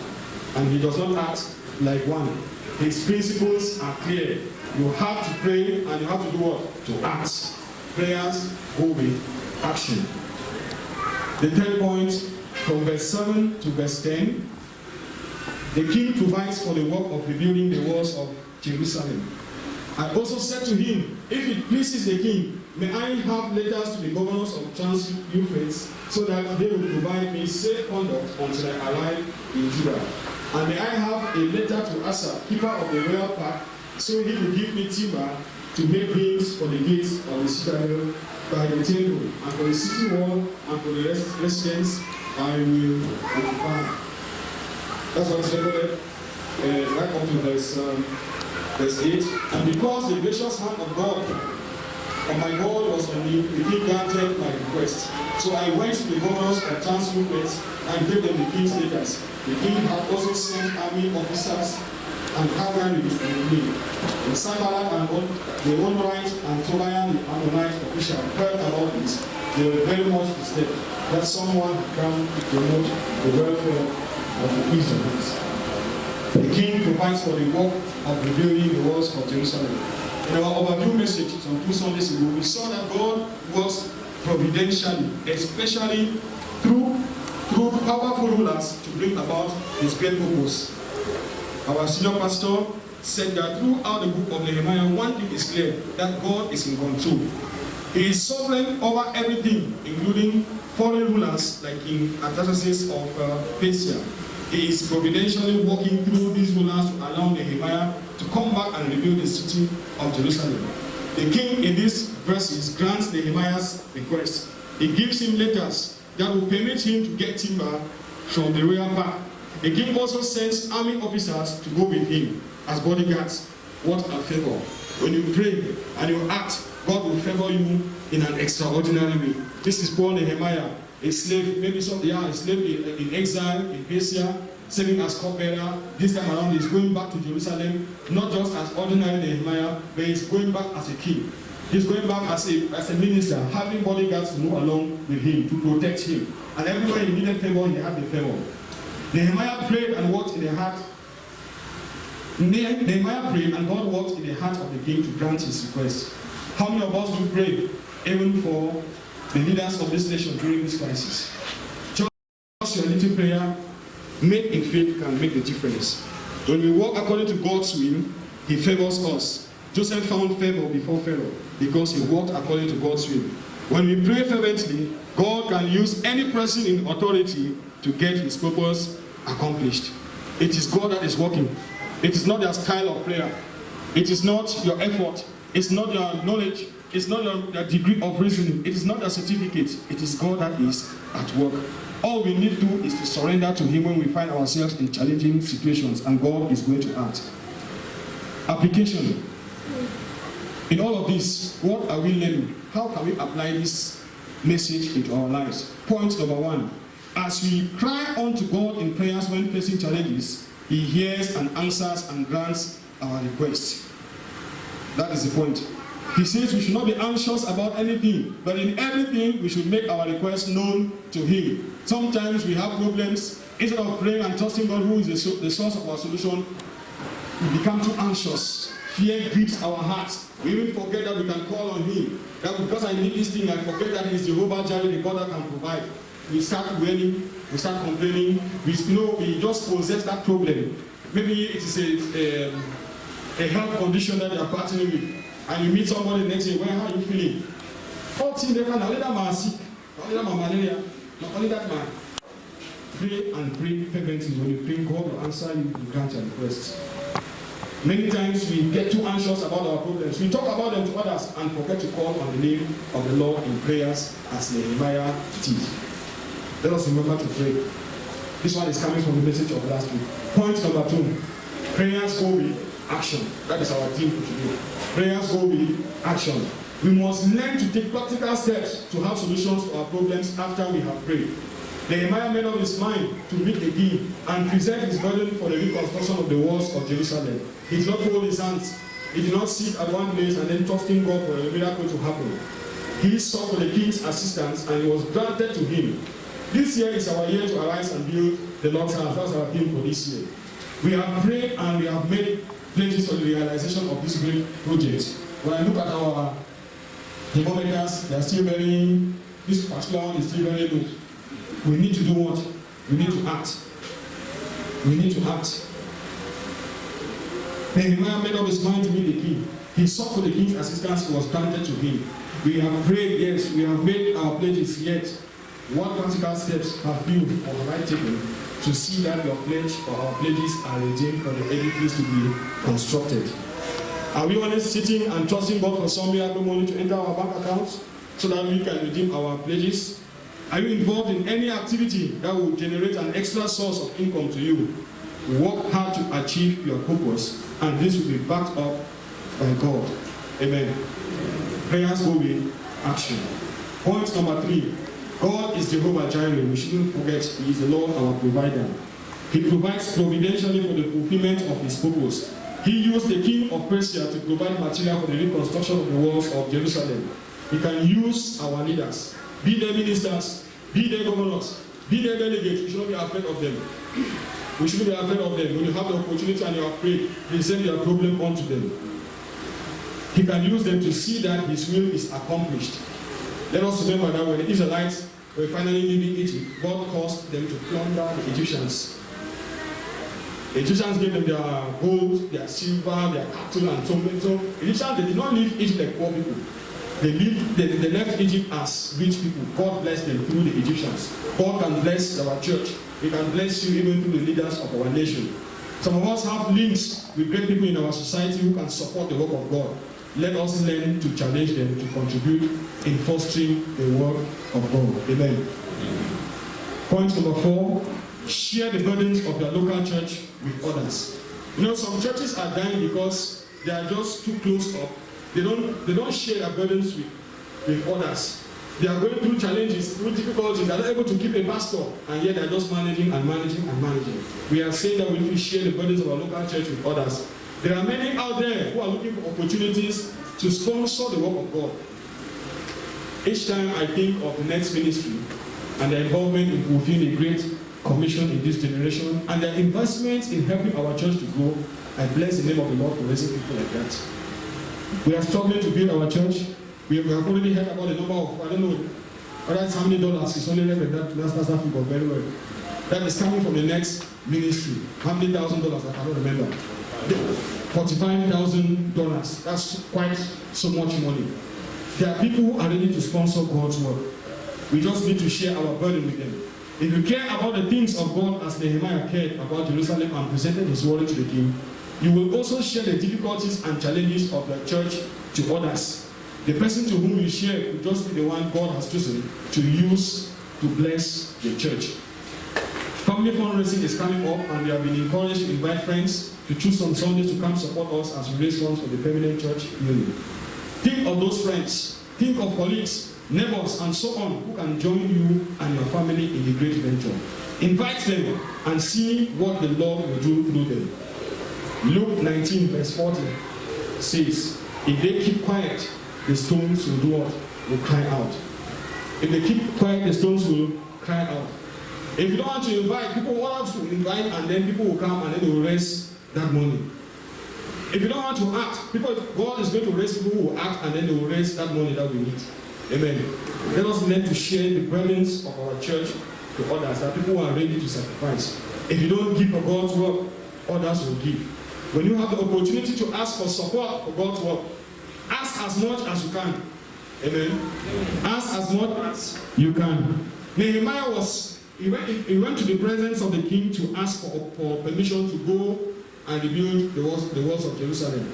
Speaker 5: and he does not act like one. His principles are clear. You have to pray and you have to do what? To act. Prayers go with action. The third point, from verse 7 to verse 10, the king provides for the work of rebuilding the walls of Jerusalem. I also said to him, if it pleases the king, may I have letters to the governors of Trans-Euphrates, so that they will provide me safe conduct until I arrive in Judah. And may I have a letter to Asa, keeper of the royal park, so he will give me timber to make beams for the gates of the citadel by the temple, and for the city wall, and for the residence I will occupy. That's what is recorded right up to verse 8. And because the gracious hand of God And my God was on me, the king granted my request. So I went to the governors of Transrupert and gave them the king's letters. The king had also sent army officers and cavalry with me. And Sanballat and the Honorite and Tobiah the Ammonite official heard about this. They were very much disturbed that someone had come to promote the welfare of the Israelites. The king provides for the work of rebuilding the walls of Jerusalem. In our overview message some 2 Sundays ago, we saw that God works providentially, especially through powerful rulers to bring about his great purpose. Our senior pastor said that throughout the book of Nehemiah, one thing is clear, that God is in control. He is sovereign over everything, including foreign rulers like King Artaxerxes of Persia. He is providentially working through these rulers to allow Nehemiah to come back and rebuild the city of Jerusalem. The king in these verses grants Nehemiah's request. He gives him letters that will permit him to get timber from the royal park. The king also sends army officers to go with him as bodyguards. What a favor. When you pray and you act, God will favor you in an extraordinary way. This is poor Nehemiah, a slave, maybe a slave in exile in Persia, serving as cupbearer. This time around he's going back to Jerusalem, not just as ordinary Nehemiah, but he's going back as a king. He's going back as a minister, having bodyguards to move along with him, to protect him. And everywhere he needed favor, he had the favor. Nehemiah prayed and worked in the heart. Nehemiah prayed and God worked in the heart of the king to grant his request. How many of us do pray even for the leaders of this nation during this crisis? Just your little prayer, made in faith, can make the difference. When we walk according to God's will, he favors us. Joseph found favor before Pharaoh because he walked according to God's will. When we pray fervently, God can use any person in authority to get his purpose accomplished. It is God that is working. It is not your style of prayer. It is not your effort. It's not your knowledge. It's not your degree of reasoning. It is not a certificate. It is God that is at work. All we need to do is to surrender to him when we find ourselves in challenging situations, and God is going to act. Application. In all of this, what are we learning? How can we apply this message into our lives? Point number 1. As we cry unto God in prayers when facing challenges, he hears and answers and grants our requests. That is the point. He says we should not be anxious about anything, but in everything we should make our requests known to him. Sometimes we have problems. Instead of praying and trusting God, who is the source of our solution, we become too anxious. Fear grips our hearts. We even forget that we can call on him. That because I need this thing, I forget that he's Jehovah Jireh, the God that can provide. We start wailing, we start complaining. We just possess that problem. Maybe it is a health condition that they are battling with. And you meet somebody the next day, well, how are you feeling? All things they can, only that man sick, only that man malaria, not only that man. Pray and pray fervently. When you pray, God will answer you and grant your requests. Many times we get too anxious about our problems. We talk about them to others and forget to call on the name of the Lord in prayers as Nehemiah did. Let us remember to pray. This one is coming from the message of last week. Point number 2. Prayers go with action. That is our theme for today. Prayers go with action. We must learn to take practical steps to have solutions to our problems after we have prayed. Nehemiah made up his mind to meet the king and present his burden for the reconstruction of the walls of Jerusalem. He did not fold his hands. He did not sit at one place and then trusting God for a miracle to happen. He sought for the king's assistance and it was granted to him. This year is our year to arise and build the Lord's house. That's our theme for this year. We have prayed and we have made pledges for the realization of this great project. When I look at our thermometers, they are still very, this particular one is still very low. We need to do what? We need to act. We need to act. Nehemiah made up his mind to meet the king. He sought for the king's assistance, it was granted to him. We have prayed, yes, we have made our pledges, yet what practical steps have you or have I taken to see that your pledge or our pledges are redeemed for the edifice to be constructed? Are we only sitting and trusting God for some miracle money to enter our bank accounts so that we can redeem our pledges? Are you involved in any activity that will generate an extra source of income to you? Work hard to achieve your purpose, and this will be backed up by God. Amen. Prayers go with action. Point number 3. God is Jehovah Jireh. We shouldn't forget He is the Lord our provider. He provides providentially for the fulfillment of His purpose. He used the king of Persia to provide material for the reconstruction of the walls of Jerusalem. He can use our leaders, be they ministers, be they governors, be they delegates. We should not be afraid of them. We shouldn't be afraid of them. When you have the opportunity and you are afraid, present your problem onto them. He can use them to see that His will is accomplished. Let us remember that when the Israelites were finally leaving Egypt, God caused them to plunder the Egyptians. The Egyptians gave them their gold, their silver, their cattle, and so on. So Egyptians, they did not leave Egypt like poor people. They left Egypt as rich people. God blessed them through the Egyptians. God can bless our church. He can bless you even through the leaders of our nation. Some of us have links with great people in our society who can support the work of God. Let us learn to challenge them to contribute in fostering the work of God. Amen. Point number 4. Share the burdens of your local church with others. You know, some churches are dying because they are just too close up. They don't share their burdens with others. They are going through challenges, through difficulties. They are not able to keep a pastor, and yet they are just managing and managing and managing. We are saying that we need to share the burdens of our local church with others. There are many out there who are looking for opportunities to sponsor the work of God. Each time I think of the next ministry and their involvement in fulfilling the Great Commission in this generation and their investment in helping our church to grow, I bless the name of the Lord for raising people like that. We are struggling to build our church. We have already heard about the number of, I don't know, whether it's how many dollars, it's only read that's that figure very well. That is coming from the next ministry. How many $1,000? I cannot remember. $45,000. That's quite so much money. There are people who are ready to sponsor God's work. We just need to share our burden with them. If you care about the things of God as Nehemiah cared about Jerusalem and presented his word to the king, you will also share the difficulties and challenges of your church to others. The person to whom you share will just be the one God has chosen to use to bless the church. Family fundraising is coming up, and we have been encouraged to invite friends to choose some Sundays to come support us as we raise funds for the permanent church building. Think of those friends. Think of colleagues, neighbors, and so on who can join you and your family in the great venture. Invite them and see what the Lord will do through them. Luke 19 verse 40 says, if they keep quiet, the stones will do what? Will cry out. If they keep quiet, the stones will cry out. If you don't want to invite, people will have to invite, and then people will come and then they will raise that money. If you don't want to act, God is going to raise people who will act, and then they will raise that money that we need. Amen. Let us learn to share the burdens of our church to others, that people are ready to sacrifice. If you don't give for God's work, others will give. When you have the opportunity to ask for support for God's work, ask as much as you can. Amen. Ask as much as you can. Nehemiah he went to the presence of the king to ask for permission to go and rebuild the walls of Jerusalem.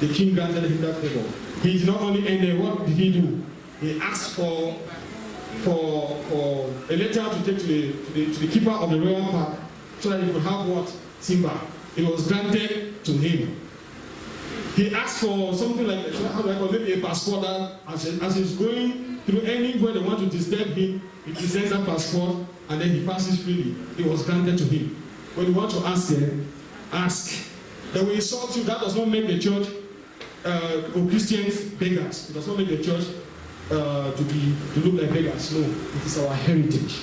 Speaker 5: The king granted him that favor. He did not only end there. What did he do? He asked for a letter to take to the keeper of the royal park so that he could have what? Timber. It was granted to him. He asked for something like, maybe a passport that as he's going through anywhere they want to disturb him, he presents that passport and then he passes freely. It was granted to him. When you want to ask them, ask. That we insult you, that does not make the church or Christians beggars. It does not make the church to look like beggars. No, it is our heritage.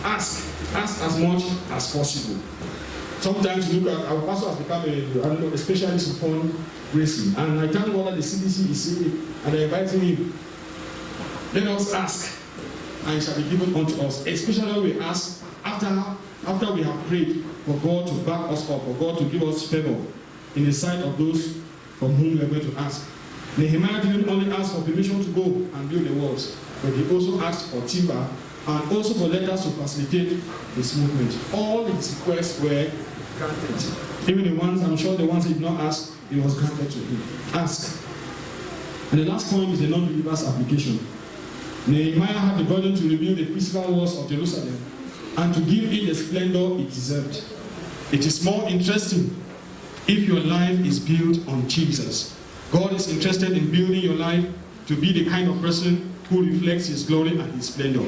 Speaker 5: Ask as much as possible. Sometimes you look at our pastor has become a specialist upon racing, and I thank God that the CDC is seeing it and they're inviting him. Let us ask, and it shall be given unto us. Especially when we ask after we have prayed for God to back us up, for God to give us favor in the sight of those from whom we are going to ask. Nehemiah didn't only ask for permission to go and build the walls, but he also asked for timber and also for letters to facilitate this movement. All his requests were granted. Even the ones, I'm sure the ones he did not ask, it was granted to him. Ask. And the last point is the non-believer's application. Nehemiah had the burden to rebuild the physical walls of Jerusalem and to give it the splendor it deserved. It is more interesting if your life is built on Jesus. God is interested in building your life to be the kind of person who reflects His glory and His splendor.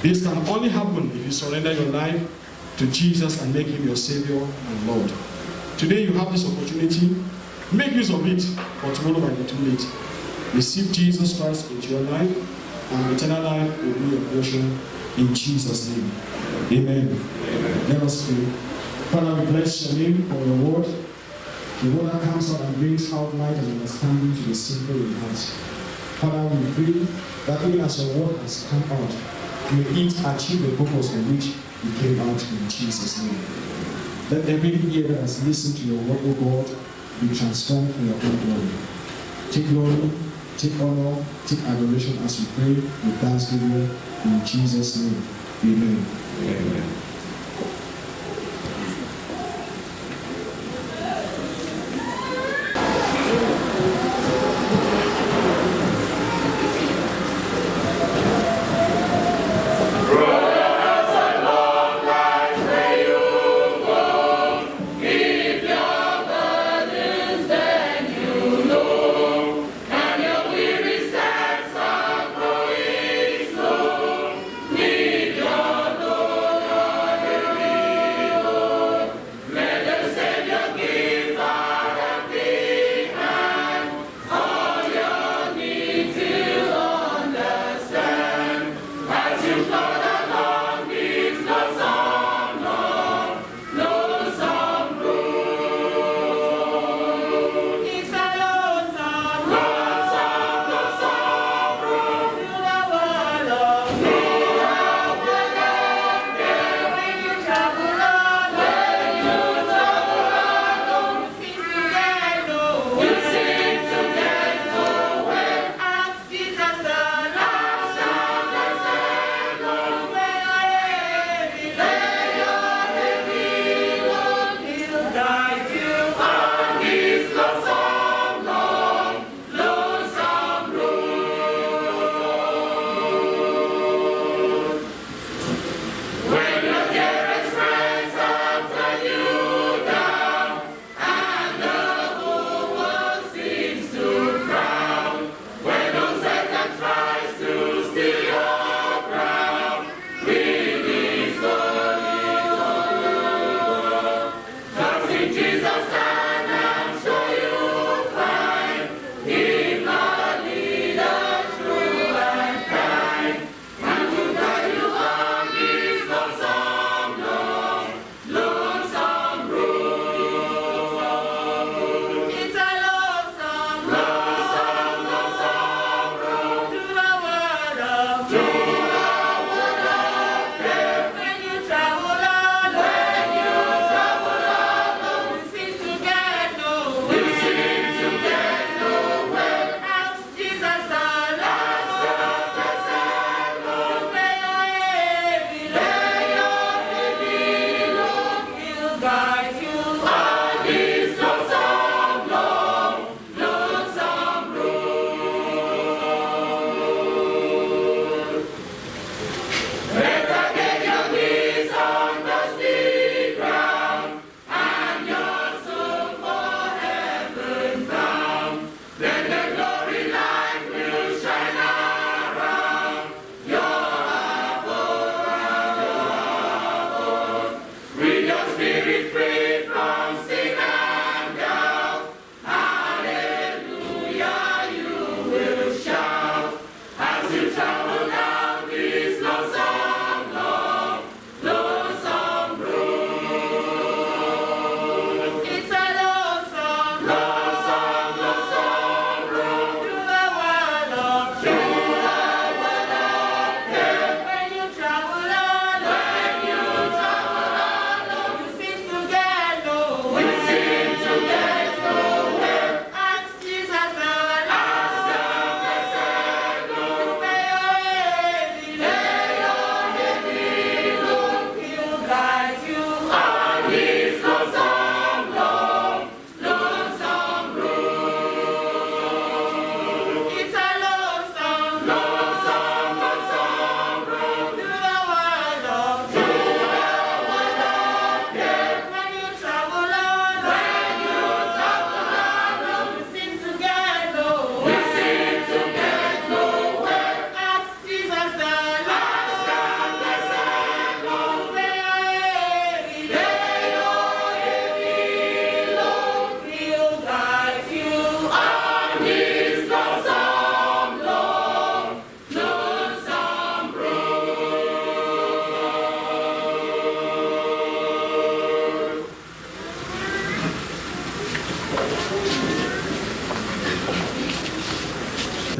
Speaker 5: This can only happen if you surrender your life to Jesus and make Him your Savior and Lord. Today you have this opportunity. Make use of it, or tomorrow might be too late. Receive Jesus Christ into your life, and eternal life will be your portion in Jesus' name. Amen. Let us pray. Father, we bless your name for your word. The word that comes out and brings out light and understanding to the simple in heart. Father, we pray that even as your word has come out, may it achieve the purpose for which it came out in Jesus' name. Let every ear that has listened to your word, O God, be transformed for your own glory. Take glory, take honor, take adoration as we pray with thanksgiving in Jesus' name. Amen. Amen.
Speaker 6: Need your Lord.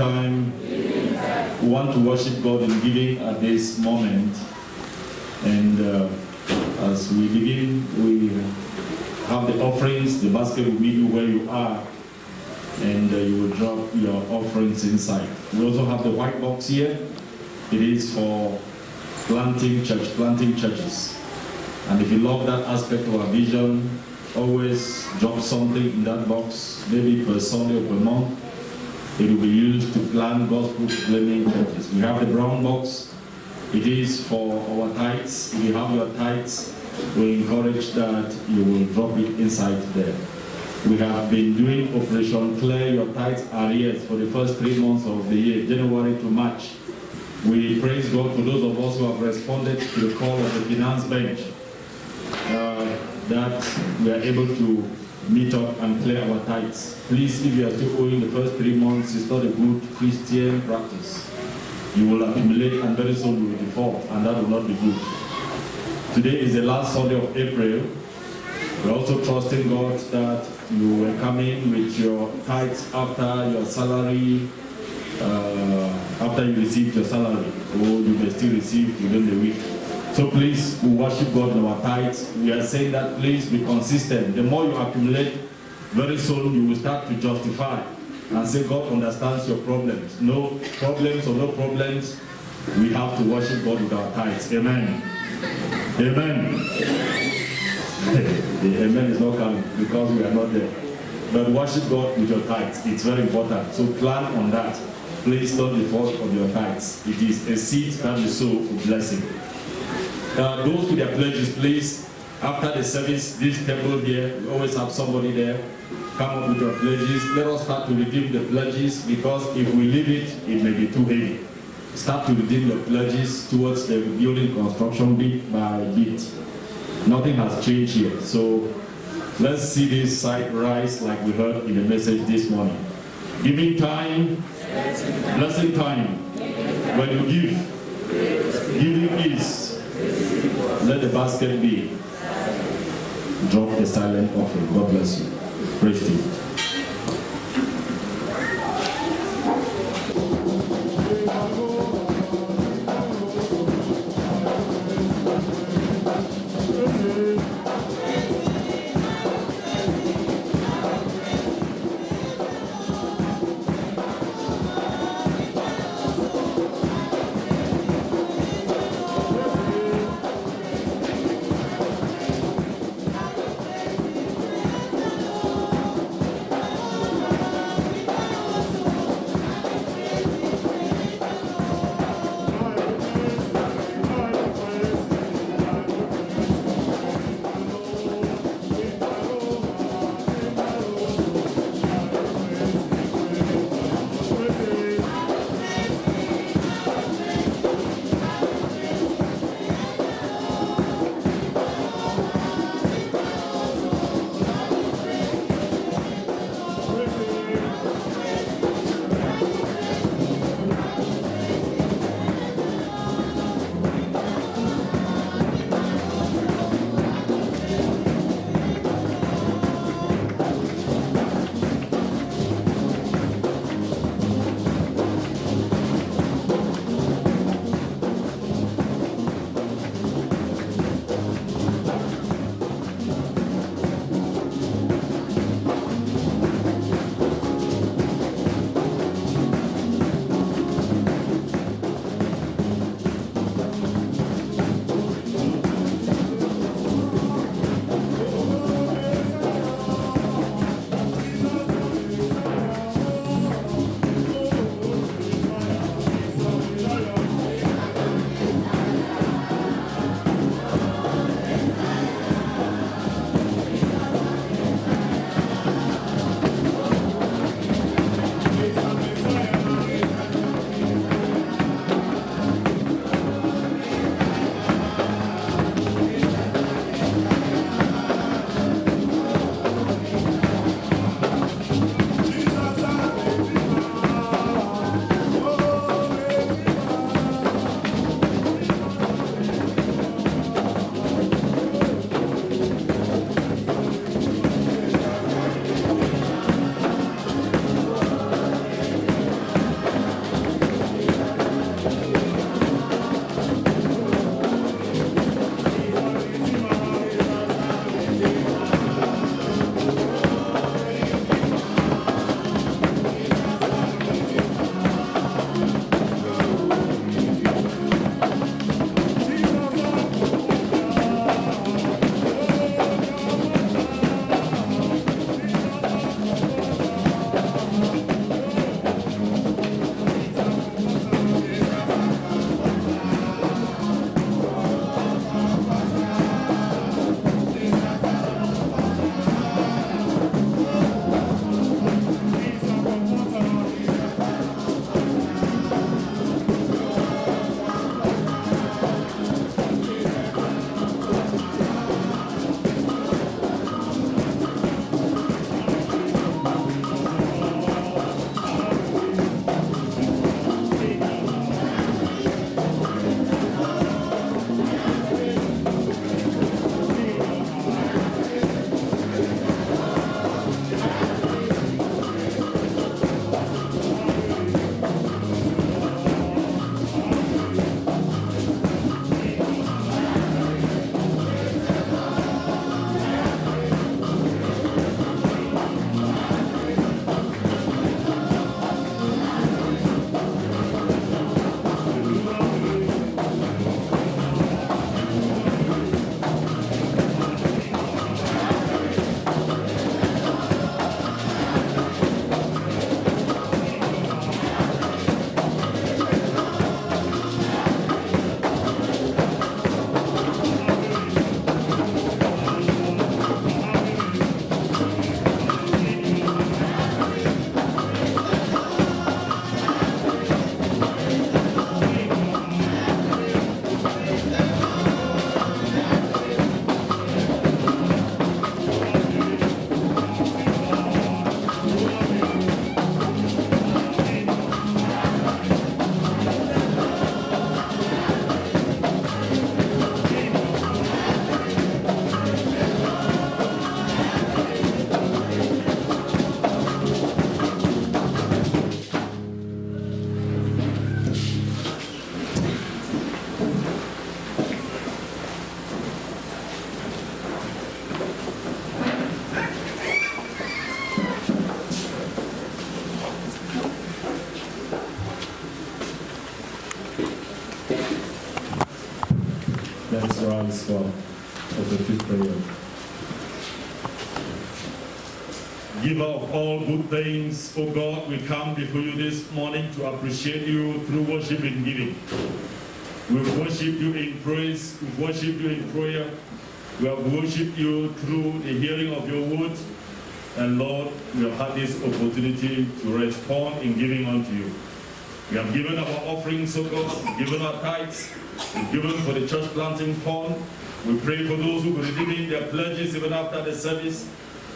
Speaker 2: time, we want to worship God in giving at this moment. And as we begin, we have the offerings. The basket will meet you where you are, and you will drop your offerings inside. We also have the white box here. It is for planting churches. And if you love that aspect of our vision, always drop something in that box, maybe per Sunday or per month. It will be used to plant gospel proclaiming churches. We have the brown box. It is for our tithes. If you have your tithes, we encourage that you will drop it inside there. We have been doing Operation Clear Your Tithes Arrears for the first 3 months of the year, January to March. We praise God for those of us who have responded to the call of the finance bench, that we are able to meet up and clear our tithes. Please, if you are still owing the first 3 months, it's not a good Christian practice. You will accumulate and very soon you will default, and that will not be good. Today is the last Sunday of April. We're also trusting God that you will come in with your tithes after your salary, after you receive your salary, or you may still receive within the week. So please, we worship God in our tithes. We are saying that please be consistent. The more you accumulate, very soon you will start to justify and say God understands your problems. No problems or no problems, we have to worship God with our tithes. Amen. Amen. The amen is not coming because we are not there. But worship God with your tithes. It's very important. So plan on that. Please don't default on your tithes. It is a seed that you sow for blessing. Those with their pledges, please, after the service, this table here, we always have somebody there. Come up with your pledges. Let us start to redeem the pledges, because if we leave it, it may be too heavy. Start to redeem your pledges towards the building construction bit by bit. Nothing has changed here. So let's see this side rise like we heard in the message this morning. Giving time, blessing time. When you give, giving is. Let the basket be. Drop the silent offering. God bless you. Praise you.
Speaker 6: Let's rise for the prayer. Giver of all good things, O God, we come before you this morning to appreciate you through worship and giving. We worship you in praise, we worship you in prayer, we have worshipped you through the hearing of your word, and Lord, we have had this opportunity to respond in giving unto you. We have given our offerings, O God, given our tithes, we've given for the church planting fund. We pray for those who will redeem their pledges even after the service,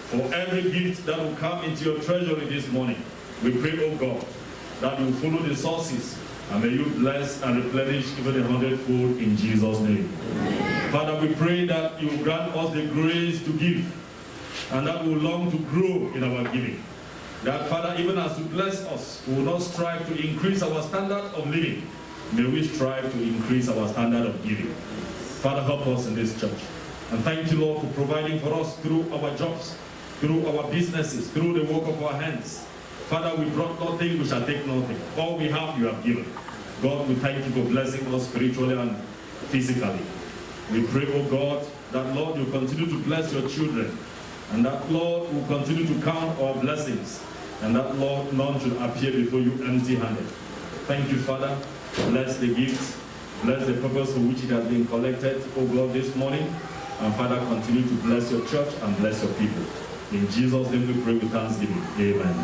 Speaker 6: for every gift that will come into your treasury this morning. We pray, O God, that you follow the sources, and may you bless and replenish even 100-fold in Jesus' name. Amen. Father, we pray that you grant us the grace to give, and that we will long to grow in our giving. That, Father, even as you bless us, we will not strive to increase our standard of living. May we strive to increase our standard of giving. Father, help us in this church. And thank you, Lord, for providing for us through our jobs, through our businesses, through the work of our hands. Father, we brought nothing, we shall take nothing. All we have, you have given. God, we thank you for blessing us spiritually and physically. We pray, oh God, that, Lord, you continue to bless your children, and that, Lord, will continue to count our blessings, and that, Lord, none should appear before you empty-handed. Thank you, Father. Bless the gifts, bless the purpose for which it has been collected, oh God, this morning. And Father, continue to bless your church and bless your people. In Jesus' name we pray with thanksgiving. Amen.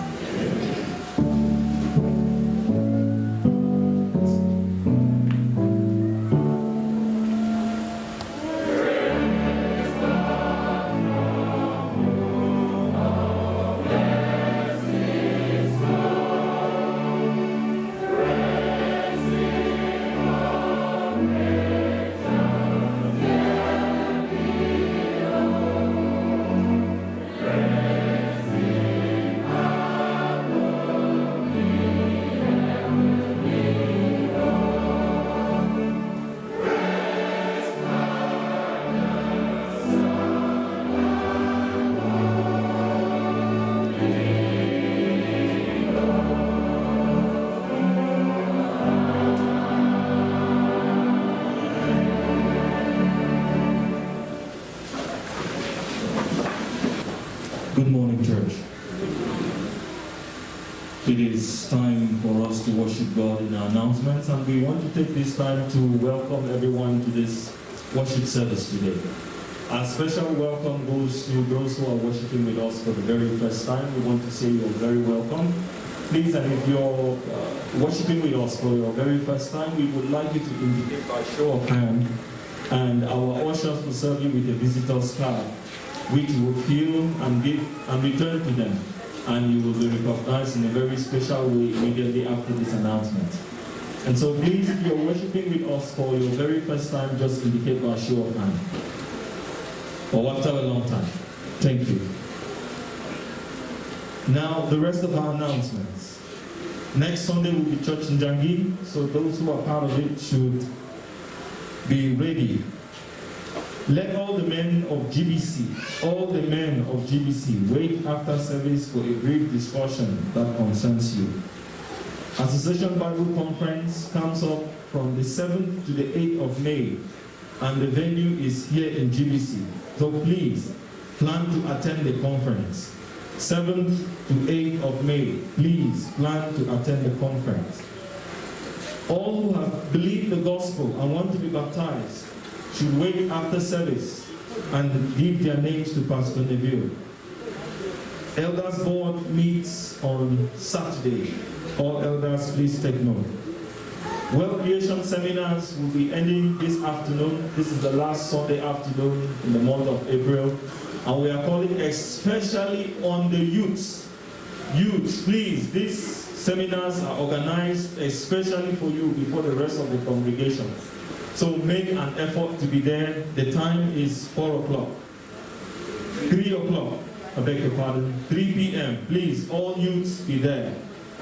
Speaker 6: Good morning, church. It is time for us to worship God in our announcements, and we want to take this time to welcome everyone to this worship service today. Our special welcome goes to those who are worshiping with us for the very first time. We want to say you're very welcome. Please, and if you're worshiping with us for your very first time, we would like you to indicate by show of hand, and our ushers will serve you with a visitor's card, which you will fill and give and return to them, and you will be recognized in a very special way immediately after this announcement. And so please, if you're worshiping with us for your very first time, just indicate by show of hand, or after a long time. Thank you. Now, the rest of our announcements. Next Sunday will be church in Jangi, so those who are part of it should be ready. Let all the men of GBC wait after service for a brief discussion that concerns you. Association Bible Conference comes up from the 7th to the 8th of May, and the venue is here in GBC. So please, plan to attend the conference. 7th to 8th of May, please plan to attend the conference. All who have believed the gospel and want to be baptized should wait after service and give their names to Pastor Neville. Elders Board meets on Saturday. All elders, please take note. Wealth creation seminars will be ending this afternoon. This is the last Sunday afternoon in the month of April. And we are calling especially on the youths. Youths, please, these seminars are organized especially for you before the rest of the congregation. So make an effort to be there. The time is 4 o'clock. 3 o'clock, I beg your pardon, 3 p.m. Please, all youths be there.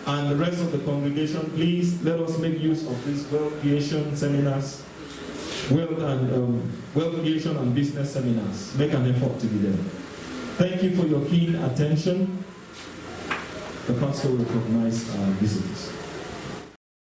Speaker 6: And the rest of the congregation, please, let us make use of these wealth creation seminars, wealth creation and business seminars. Make an effort to be there. Thank you for your keen attention. The pastor will recognize our visitors.